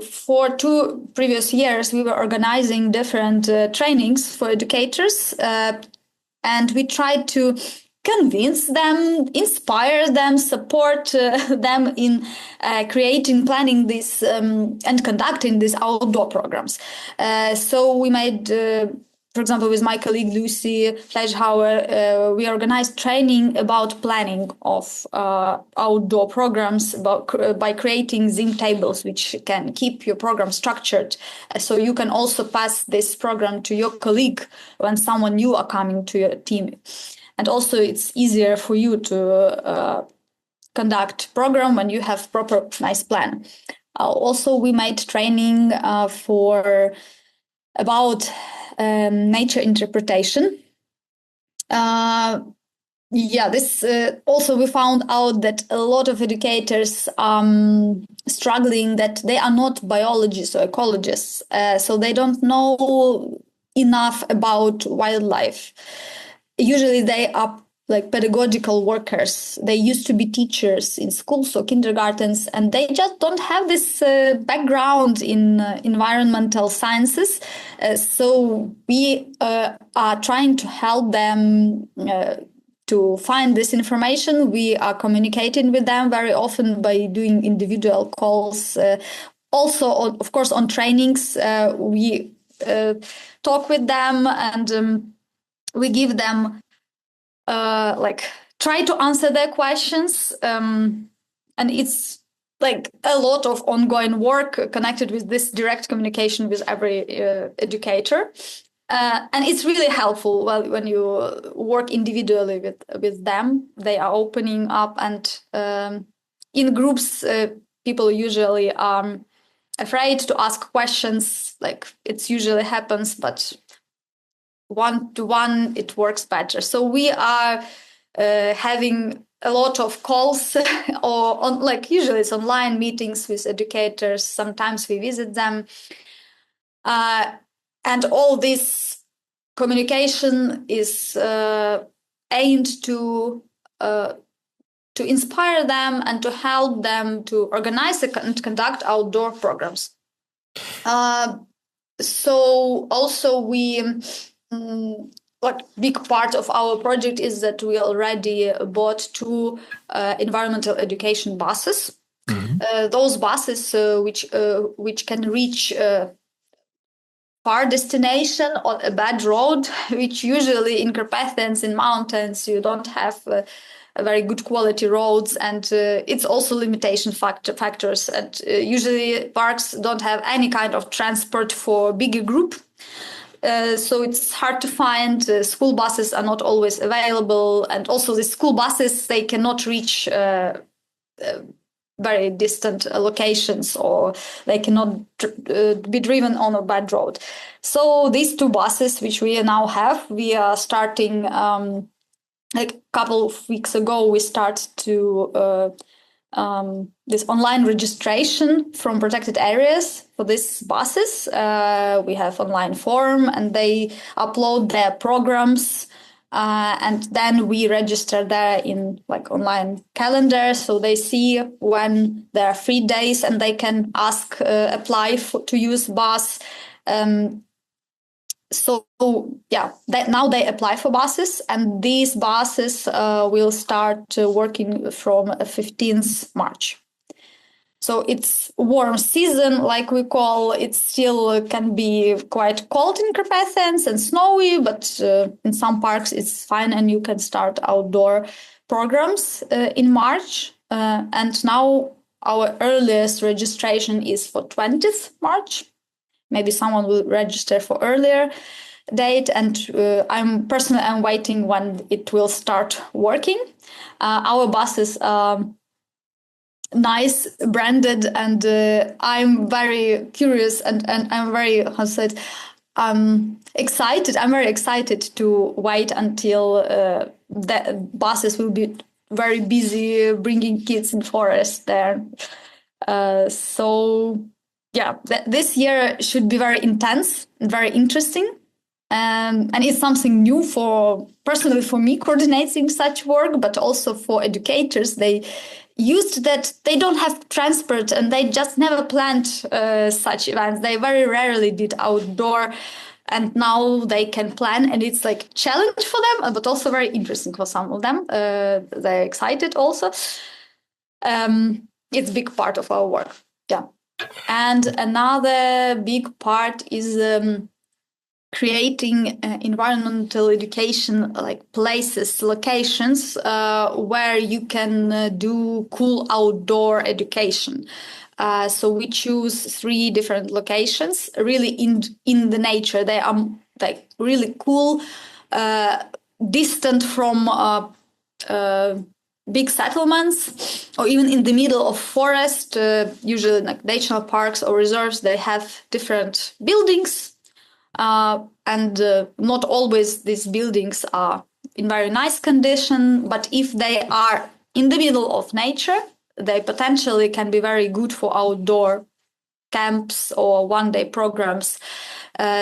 Speaker 1: for 2 previous years, we were organizing different trainings for educators, and we tried to convince them, inspire them, support them in planning this and conducting these outdoor programs. So we made, for example, with my colleague Lucy Fleischhauer, we organized training about planning of outdoor programs by creating Zing tables, which can keep your program structured. So you can also pass this program to your colleague when someone new are coming to your team. And also it's easier for you to conduct program when you have proper nice plan. Also, we made training about nature interpretation. This also we found out that a lot of educators struggling that they are not biologists or ecologists, so they don't know enough about wildlife. Usually they are like pedagogical workers. They used to be teachers in schools or kindergartens, and they just don't have this background in environmental sciences. So we are trying to help them to find this information. We are communicating with them very often by doing individual calls. Also, of course, on trainings, we talk with them and we give them try to answer their questions, and it's like a lot of ongoing work connected with this direct communication with every educator, and it's really helpful when you work individually with them. They are opening up, and in groups people usually are afraid to ask questions, like it usually happens, but one-to-one, it works better. So we are having a lot of calls or usually it's online meetings with educators. Sometimes we visit them. And all this communication is aimed to inspire them and to help them to organize and conduct outdoor programs. So also we... big part of our project is that we already bought 2 environmental education buses. Mm-hmm. Those buses which can reach far destination on a bad road, which usually in Carpathians, in mountains, you don't have a very good quality roads, and it's also limitation factors. And usually parks don't have any kind of transport for bigger group. So it's hard to find. School buses are not always available, and also the school buses, they cannot reach very distant locations, or they cannot be driven on a bad road. So these 2 buses, which we now have, we are starting a couple of weeks ago. We start to this online registration from protected areas for these buses. We have online form, and they upload their programs, and then we register there in online calendar, so they see when there are free days and they can apply to use bus. Now they apply for buses, and these buses will start working from 15th March. So it's warm season, like we call it. Still can be quite cold in Carpathians and snowy, but in some parks it's fine, and you can start outdoor programs in March. And now our earliest registration is for 20th March. Maybe someone will register for earlier date, and I'm waiting when it will start working. Our buses nice, branded, and I'm very curious and I'm very excited. I'm very excited to wait until the buses will be very busy bringing kids in forest there. So yeah, this year should be very intense and very interesting. And it's something new personally for me coordinating such work, but also for educators. They used that they don't have transport and they just never planned such events. They very rarely did outdoor, and now they can plan, and it's like challenge for them, but also very interesting for some of them. They're excited also. It's a big part of our work. Yeah. And another big part is creating environmental education, like places, locations where you can do cool outdoor education. So we choose 3 different locations, really in the nature. They are like really cool, distant from big settlements, or even in the middle of forest. Usually, like national parks or reserves, they have different buildings. And not always these buildings are in very nice condition, but if they are in the middle of nature, they potentially can be very good for outdoor camps or one-day programs.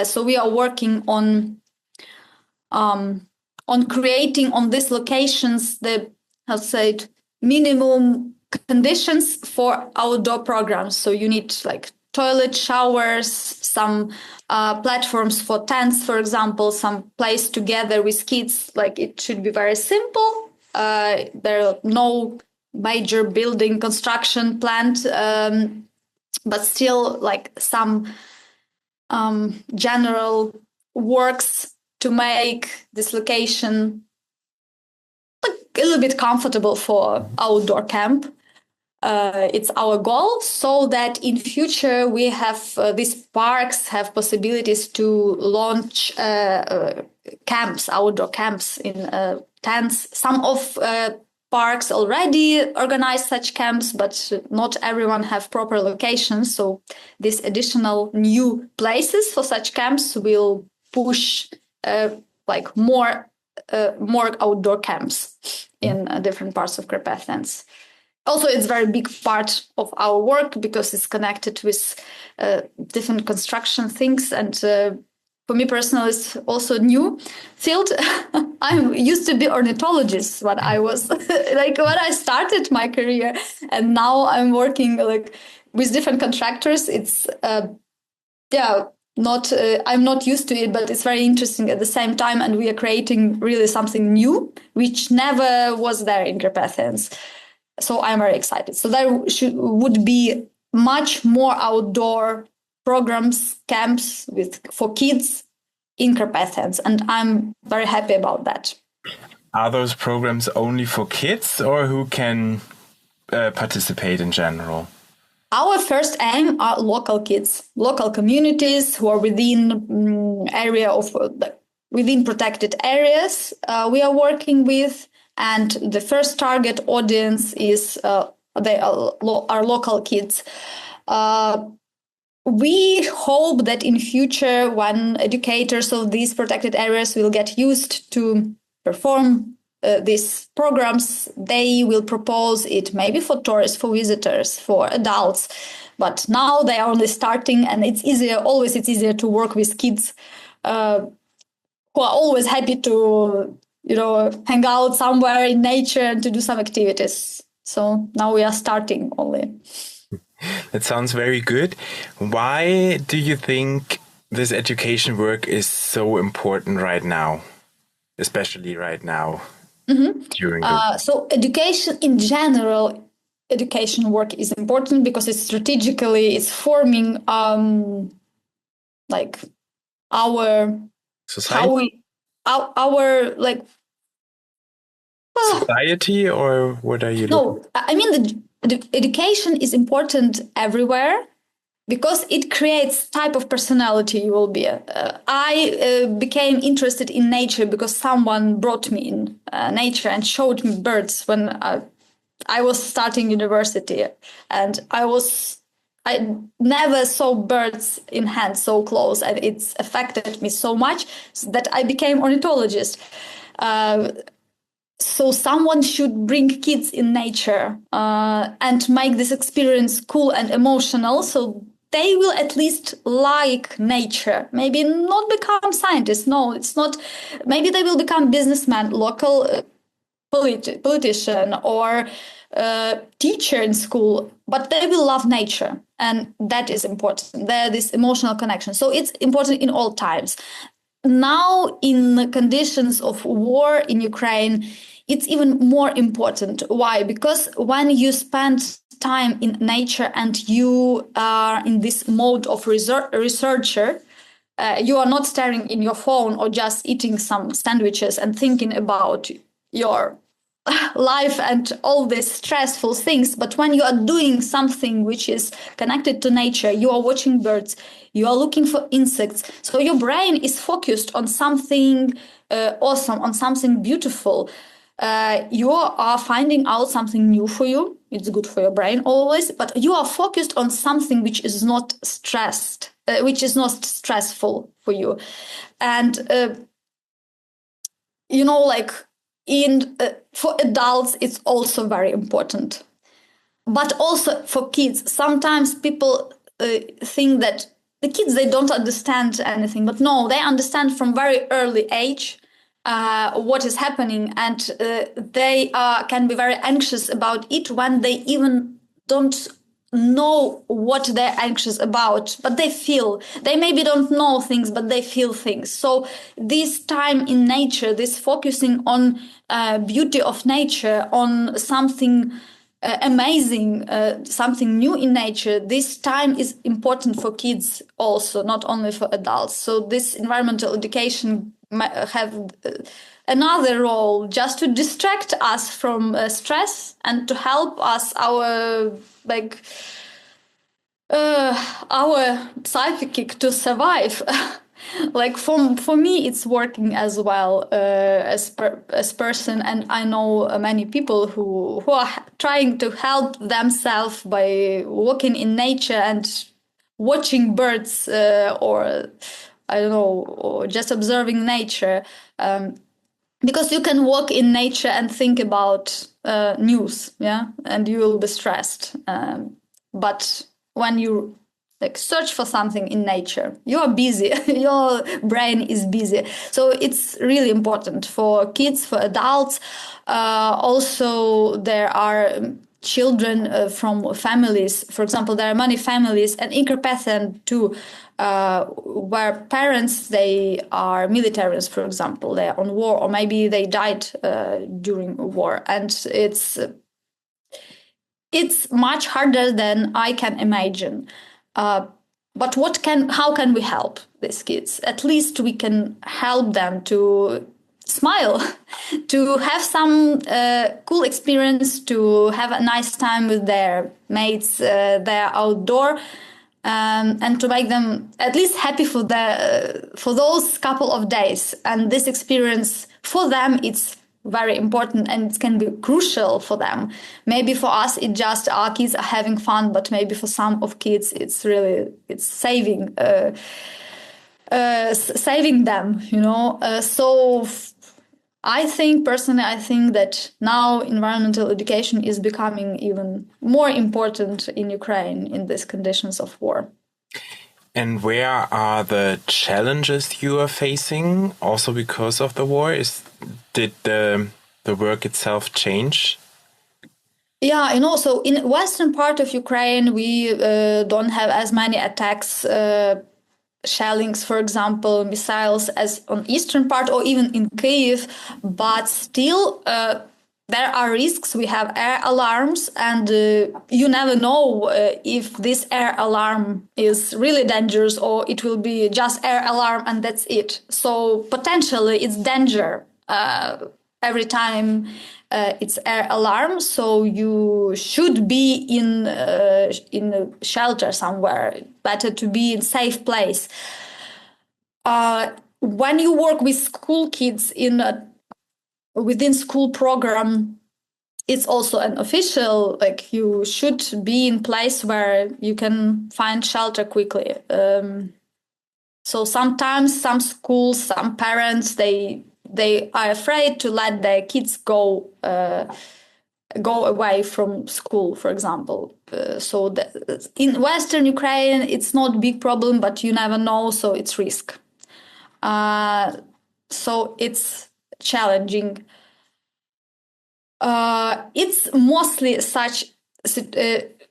Speaker 1: So we are working on creating on these locations the, minimum conditions for outdoor programs. So you need like toilet, showers, some platforms for tents, for example, some place together with kids. Like it should be very simple. There are no major building construction planned, but still like some general works to make this location like a little bit comfortable for outdoor camp. It's our goal, so that in future we have these parks have possibilities to launch camps, outdoor camps in tents. Some of parks already organize such camps, but not everyone have proper locations. So these additional new places for such camps will push like more outdoor camps in different parts of Carpathians. Also, it's a very big part of our work because it's connected with different construction things. And for me personally, it's also a new field. I used to be ornithologist when I was like when I started my career, and now I'm working like with different contractors. It's not I'm not used to it, but it's very interesting at the same time. And we are creating really something new, which never was there in Carpathians. So I'm very excited. So there would be much more outdoor programs, camps for kids in Carpathians, and I'm very happy about that.
Speaker 2: Are those programs only for kids, or who can participate in general?
Speaker 1: Our first aim are local kids, local communities who are within within protected areas we are working with. And the first target audience is they are local kids. We hope that in future, when educators of these protected areas will get used to perform these programs, they will propose it maybe for tourists, for visitors, for adults. But now they are only starting, and it's easier to work with kids who are always happy to hang out somewhere in nature and to do some activities. So now we are starting only.
Speaker 2: That sounds very good. Why do you think this education work is so important right now, especially right now?
Speaker 1: So education in general education work is important because it's forming like our
Speaker 2: society?
Speaker 1: our like
Speaker 2: society, or what are you looking?
Speaker 1: I mean the education is important everywhere because it creates type of personality you will be. I became interested in nature because someone brought me in nature and showed me birds when I was starting university, and I never saw birds in hand so close, and it's affected me so much that I became ornithologist. So someone should bring kids in nature and make this experience cool and emotional, so they will at least like nature. Maybe not become scientists. No, it's not. Maybe they will become businessman, local politician, or teacher in school, but they will love nature, and that is important. There, this emotional connection. So it's important in all times. Now, in the conditions of war in Ukraine, it's even more important. Why? Because when you spend time in nature and you are in this mode of researcher, you are not staring in your phone or just eating some sandwiches and thinking about your life and all these stressful things. But when you are doing something which is connected to nature, you are watching birds, you are looking for insects. So your brain is focused on something awesome, on something beautiful. You are finding out something new for you. It's good for your brain always, but you are focused on something which is not which is not stressful for you. And, like for adults, it's also very important. But also for kids, sometimes people think that the kids, they don't understand anything. But no, they understand from very early age what is happening, and they can be very anxious about it when they even don't know what they're anxious about, but they maybe don't know things, but they feel things. So this time in nature, this focusing on beauty of nature, on something amazing, something new in nature, this time is important for kids also, not only for adults. So this environmental education have another role, just to distract us from stress and to help us our psychic to survive. Like for me, it's working as well as person, and I know many people who are trying to help themselves by walking in nature and watching birds, or I don't know, or just observing nature. Because you can walk in nature and think about news, and you will be stressed. But when you search for something in nature, you are busy. Your brain is busy. So it's really important for kids, for adults. Also, there are children from families. For example, there are many families, and in Carpathian too, where parents, they are militaries, for example, they're on war, or maybe they died during war, and it's much harder than I can imagine. But how can we help these kids? At least we can help them to smile, to have some cool experience, to have a nice time with their mates, their outdoor, and to make them at least happy for those couple of days. And this experience for them, it's very important, and it can be crucial for them. Maybe for us, it just our kids are having fun, but maybe for some of kids, it's saving them. So I think that now environmental education is becoming even more important in Ukraine in these conditions of war.
Speaker 2: And where are the challenges you are facing also because of the war? Did the work itself change?
Speaker 1: Yeah, so in western part of Ukraine, we don't have as many attacks, shellings, for example, missiles, as on eastern part or even in Kyiv, but still there are risks. We have air alarms, and you never know if this air alarm is really dangerous or it will be just air alarm and that's it. So potentially it's danger every time it's air alarm. So you should be in a shelter somewhere. Better to be in safe place. When you work with school kids within school program, it's also an official, like you should be in place where you can find shelter quickly. So sometimes some schools, some parents, they are afraid to let their kids go away from school, for example. So in Western Ukraine, it's not a big problem, but you never know, so it's risk. So it's challenging. It's mostly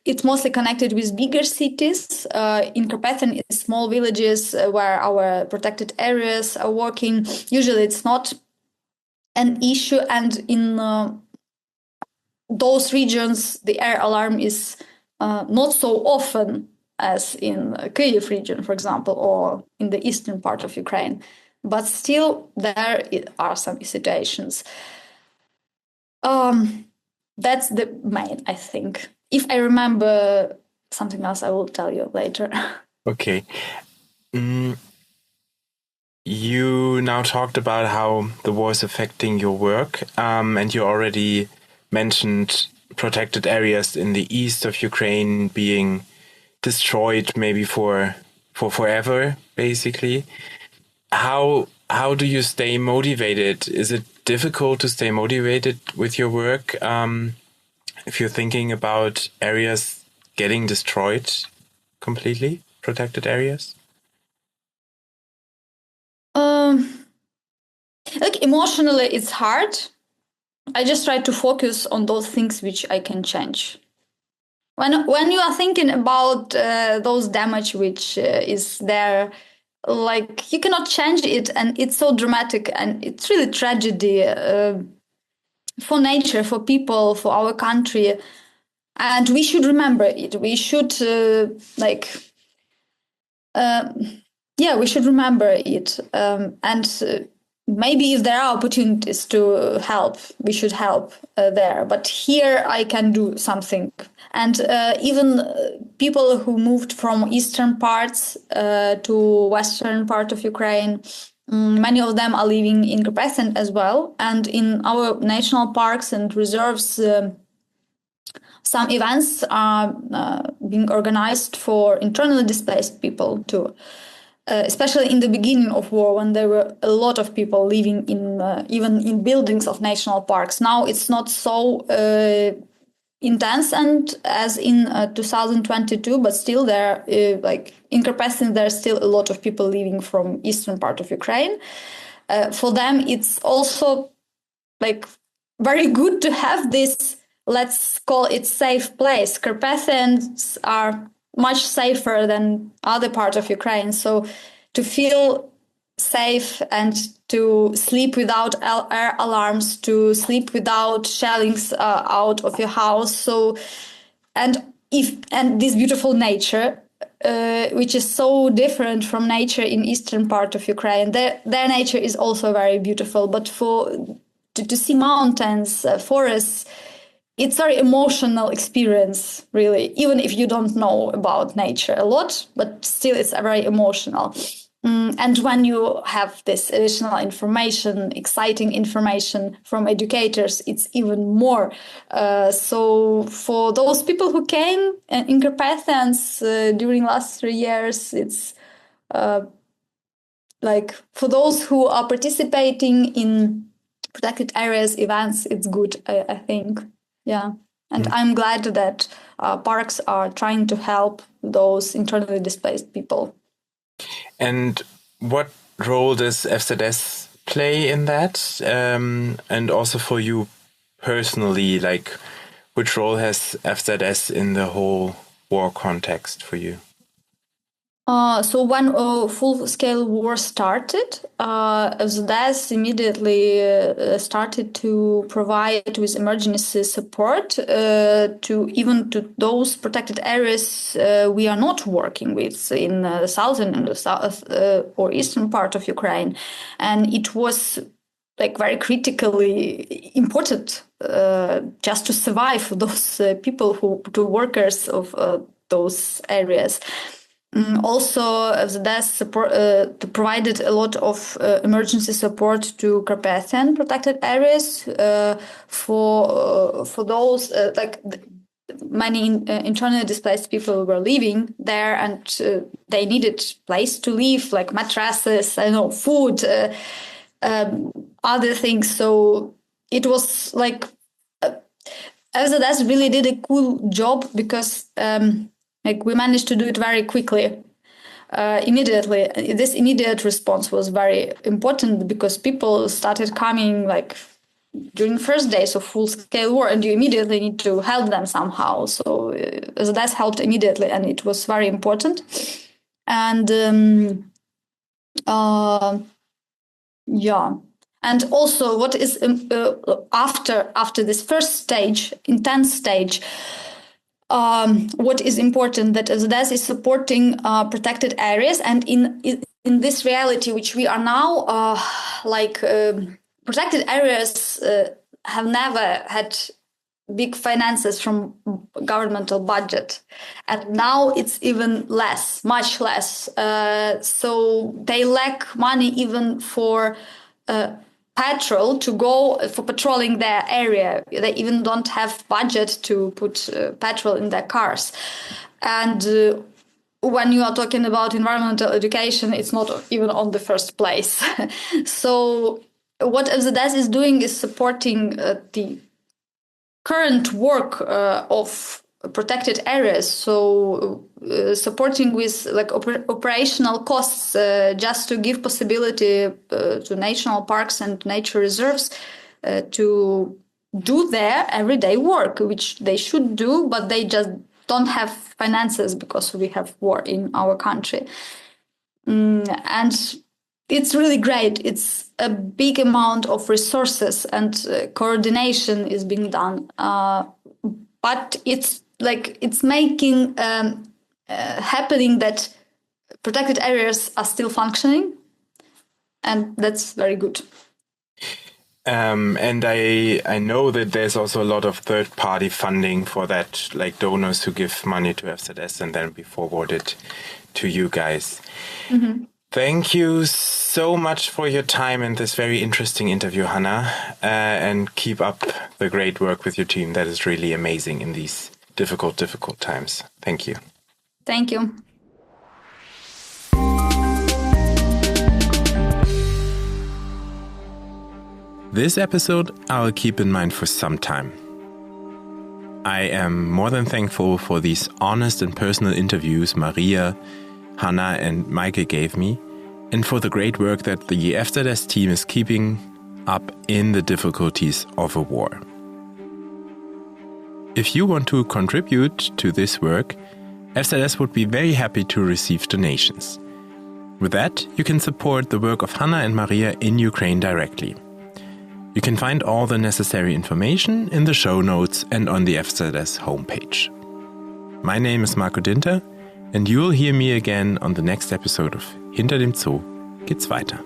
Speaker 1: it's mostly connected with bigger cities. In Carpathian, in small villages where our protected areas are working. Usually, it's not an issue, and in those regions, the air alarm is not so often as in Kyiv region, for example, or in the eastern part of Ukraine. But still, there are some situations. That's the main, I think. If I remember something else, I will tell you later.
Speaker 2: Okay. You now talked about how the war is affecting your work, and you already mentioned protected areas in the east of Ukraine being destroyed maybe for forever, basically. How do you stay motivated? Is it difficult to stay motivated with your work if you're thinking about areas getting destroyed completely, protected areas?
Speaker 1: Like emotionally, it's hard. I just try to focus on those things which I can change. When you are thinking about those damage which is there, like you cannot change it, and it's so dramatic, and it's really tragedy for nature, for people, for our country, and we should remember it. We should we should remember it, and maybe if there are opportunities to help, we should help there. But here I can do something. And even people who moved from eastern parts to western part of Ukraine, many of them are living in Carpathian as well. And in our national parks and reserves, some events are being organized for internally displaced people too. Especially in the beginning of war, when there were a lot of people living in even in buildings of national parks. Now it's not so intense and as in 2022, but still there, like in Carpathian, there's still a lot of people living from eastern part of Ukraine. For them, it's also like very good to have this, let's call it, safe place. Carpathians are much safer than other parts of Ukraine. So to feel safe and to sleep without air alarms, to sleep without shellings out of your house. So, and this beautiful nature, which is so different from nature in eastern part of Ukraine. Their nature is also very beautiful, but to see mountains, forests, it's a very emotional experience, really, even if you don't know about nature a lot, but still it's very emotional. And when you have this additional information, exciting information from educators, it's even more. So for those people who came in Carpathians during last 3 years, it's like for those who are participating in protected areas events, it's good, I think. Yeah. And I'm glad that parks are trying to help those internally displaced people.
Speaker 2: And what role does FZS play in that? And also for you personally, like which role has FZS in the whole war context for you?
Speaker 1: So when full-scale war started, ZDS immediately started to provide with emergency support to those protected areas we are not working with in the southern and the south or eastern part of Ukraine, and it was like very critically important just to survive those people to workers of those areas. Also, ZDS provided a lot of emergency support to Carpathian protected areas for those many internally displaced people were living there, and they needed place to live, like mattresses, food, other things. So it was like ZDS really did a cool job because. We managed to do it very quickly, immediately. This immediate response was very important because people started coming during first days of full-scale war, and you immediately need to help them somehow. So that helped immediately, and it was very important. And and also what is after this first stage, intense stage. What is important that ZDS is supporting protected areas, and in this reality which we are now, protected areas have never had big finances from governmental budget, and now it's even less, much less. So they lack money even for petrol to go for patrolling their area. They even don't have budget to put petrol in their cars. And when you are talking about environmental education, it's not even on the first place. So what ZDS is doing is supporting the current work of protected areas, so supporting with operational costs, just to give possibility to national parks and nature reserves to do their everyday work, which they should do, but they just don't have finances because we have war in our country. And it's really great. It's a big amount of resources and coordination is being done, but it's making happening that protected areas are still functioning, and that's very good.
Speaker 2: And I know that there's also a lot of third-party funding for that, like donors who give money to FZS and then be forwarded to you guys. Mm-hmm. Thank you so much for your time and this very interesting interview, Hanna, and keep up the great work with your team. That is really amazing in these difficult times. Thank you.
Speaker 1: Thank you.
Speaker 2: This episode I'll keep in mind for some time. I am more than thankful for these honest and personal interviews Maria, Hanna and Maike gave me, and for the great work that the FZS team is keeping up in the difficulties of a war. If you want to contribute to this work, FZS would be very happy to receive donations. With that, you can support the work of Hanna and Maria in Ukraine directly. You can find all the necessary information in the show notes and on the FZS homepage. My name is Marco Dinter, and you will hear me again on the next episode of Hinter dem Zoo geht's weiter.